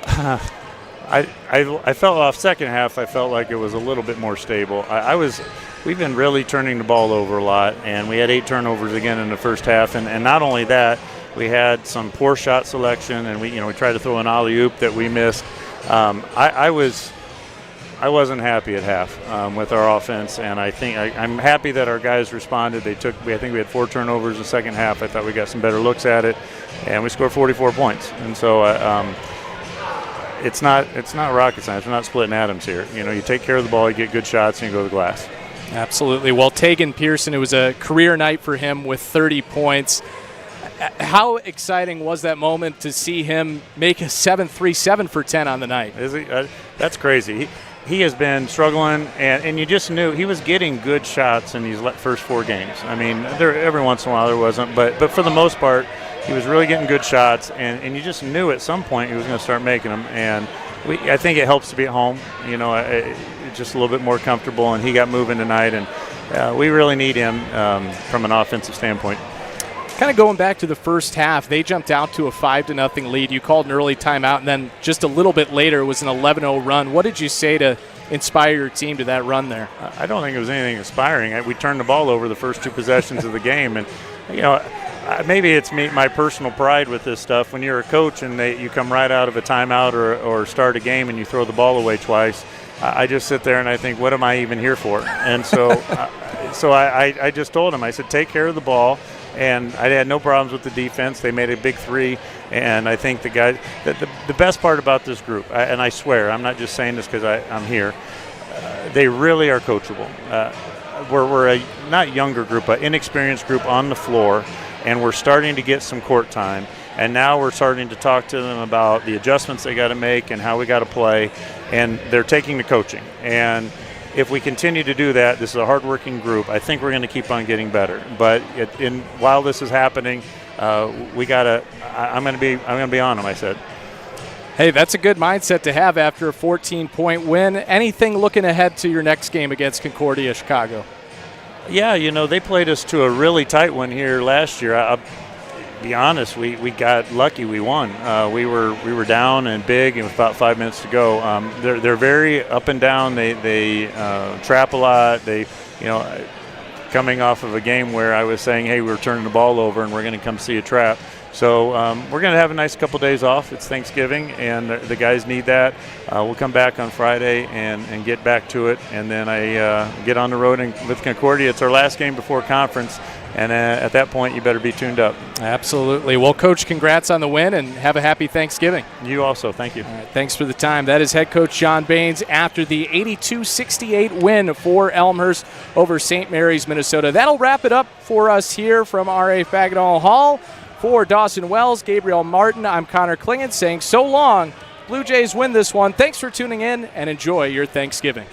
I felt off second half, I felt like it was a little bit more stable. We've been really turning the ball over a lot, and we had 8 turnovers again in the first half. And not only that, we had some poor shot selection, and we tried to throw an alley-oop that we missed. I wasn't happy at half with our offense, and I'm happy that our guys responded. I think we had 4 turnovers in the second half. I thought we got some better looks at it, and we scored 44 points. And so it's not rocket science. We're not splitting atoms here. You take care of the ball, you get good shots, and you go to the glass. Absolutely. Well, Tegan Pearson, it was a career night for him with 30 points. How exciting was that moment to see him make a 7-3-7 for 10 on the night? Is he? That's crazy. He has been struggling, and you just knew he was getting good shots in these first 4 games. I mean, every once in a while there wasn't, but for the most part, he was really getting good shots, and you just knew at some point he was going to start making them. And I think it helps to be at home, just a little bit more comfortable, and he got moving tonight, and we really need him from an offensive standpoint. Kind of going back to the first half, they jumped out to a 5-0 lead. You called an early timeout, and then just a little bit later it was an 11-0 run. What did you say to inspire your team to that run there? I don't think it was anything inspiring. We turned the ball over the first 2 possessions of the game, and maybe it's my personal pride with this stuff. When you're a coach and you come right out of a timeout or start a game and you throw the ball away twice, I just sit there and I think, what am I even here for? And so I just told him, I said, take care of the ball. And I had no problems with the defense. They made a big 3, and I think the guys. The best part about this group, and I swear, I'm not just saying this because I'm here. They really are coachable. We're a not younger group, but inexperienced group on the floor, and we're starting to get some court time. And now we're starting to talk to them about the adjustments they got to make and how we got to play, and they're taking the coaching. And if we continue to do that, this is a hardworking group. I think we're going to keep on getting better. But while this is happening, I'm going to be on them. I said. Hey, that's a good mindset to have after a 14-point win. Anything looking ahead to your next game against Concordia Chicago? Yeah, they played us to a really tight one here last year. I'll be honest, we got lucky. We won. We were down and big, and with about 5 minutes to go. They're very up and down. They trap a lot. They coming off of a game where I was saying, hey, we're turning the ball over and we're going to come see a trap. So we're going to have a nice couple days off. It's Thanksgiving, and the guys need that. We'll come back on Friday and get back to it. And then I get on the road with Concordia. It's our last game before conference. And at that point, you better be tuned up. Absolutely. Well, Coach, congrats on the win, and have a happy Thanksgiving. You also. Thank you. All right, thanks for the time. That is head coach John Baines after the 82-68 win for Elmhurst over St. Mary's, Minnesota. That'll wrap it up for us here from R.A. Fagenal Hall. For Dawson Wells, Gabriel Martin, I'm Connor Klingen saying so long. Blue Jays win this one. Thanks for tuning in, and enjoy your Thanksgiving.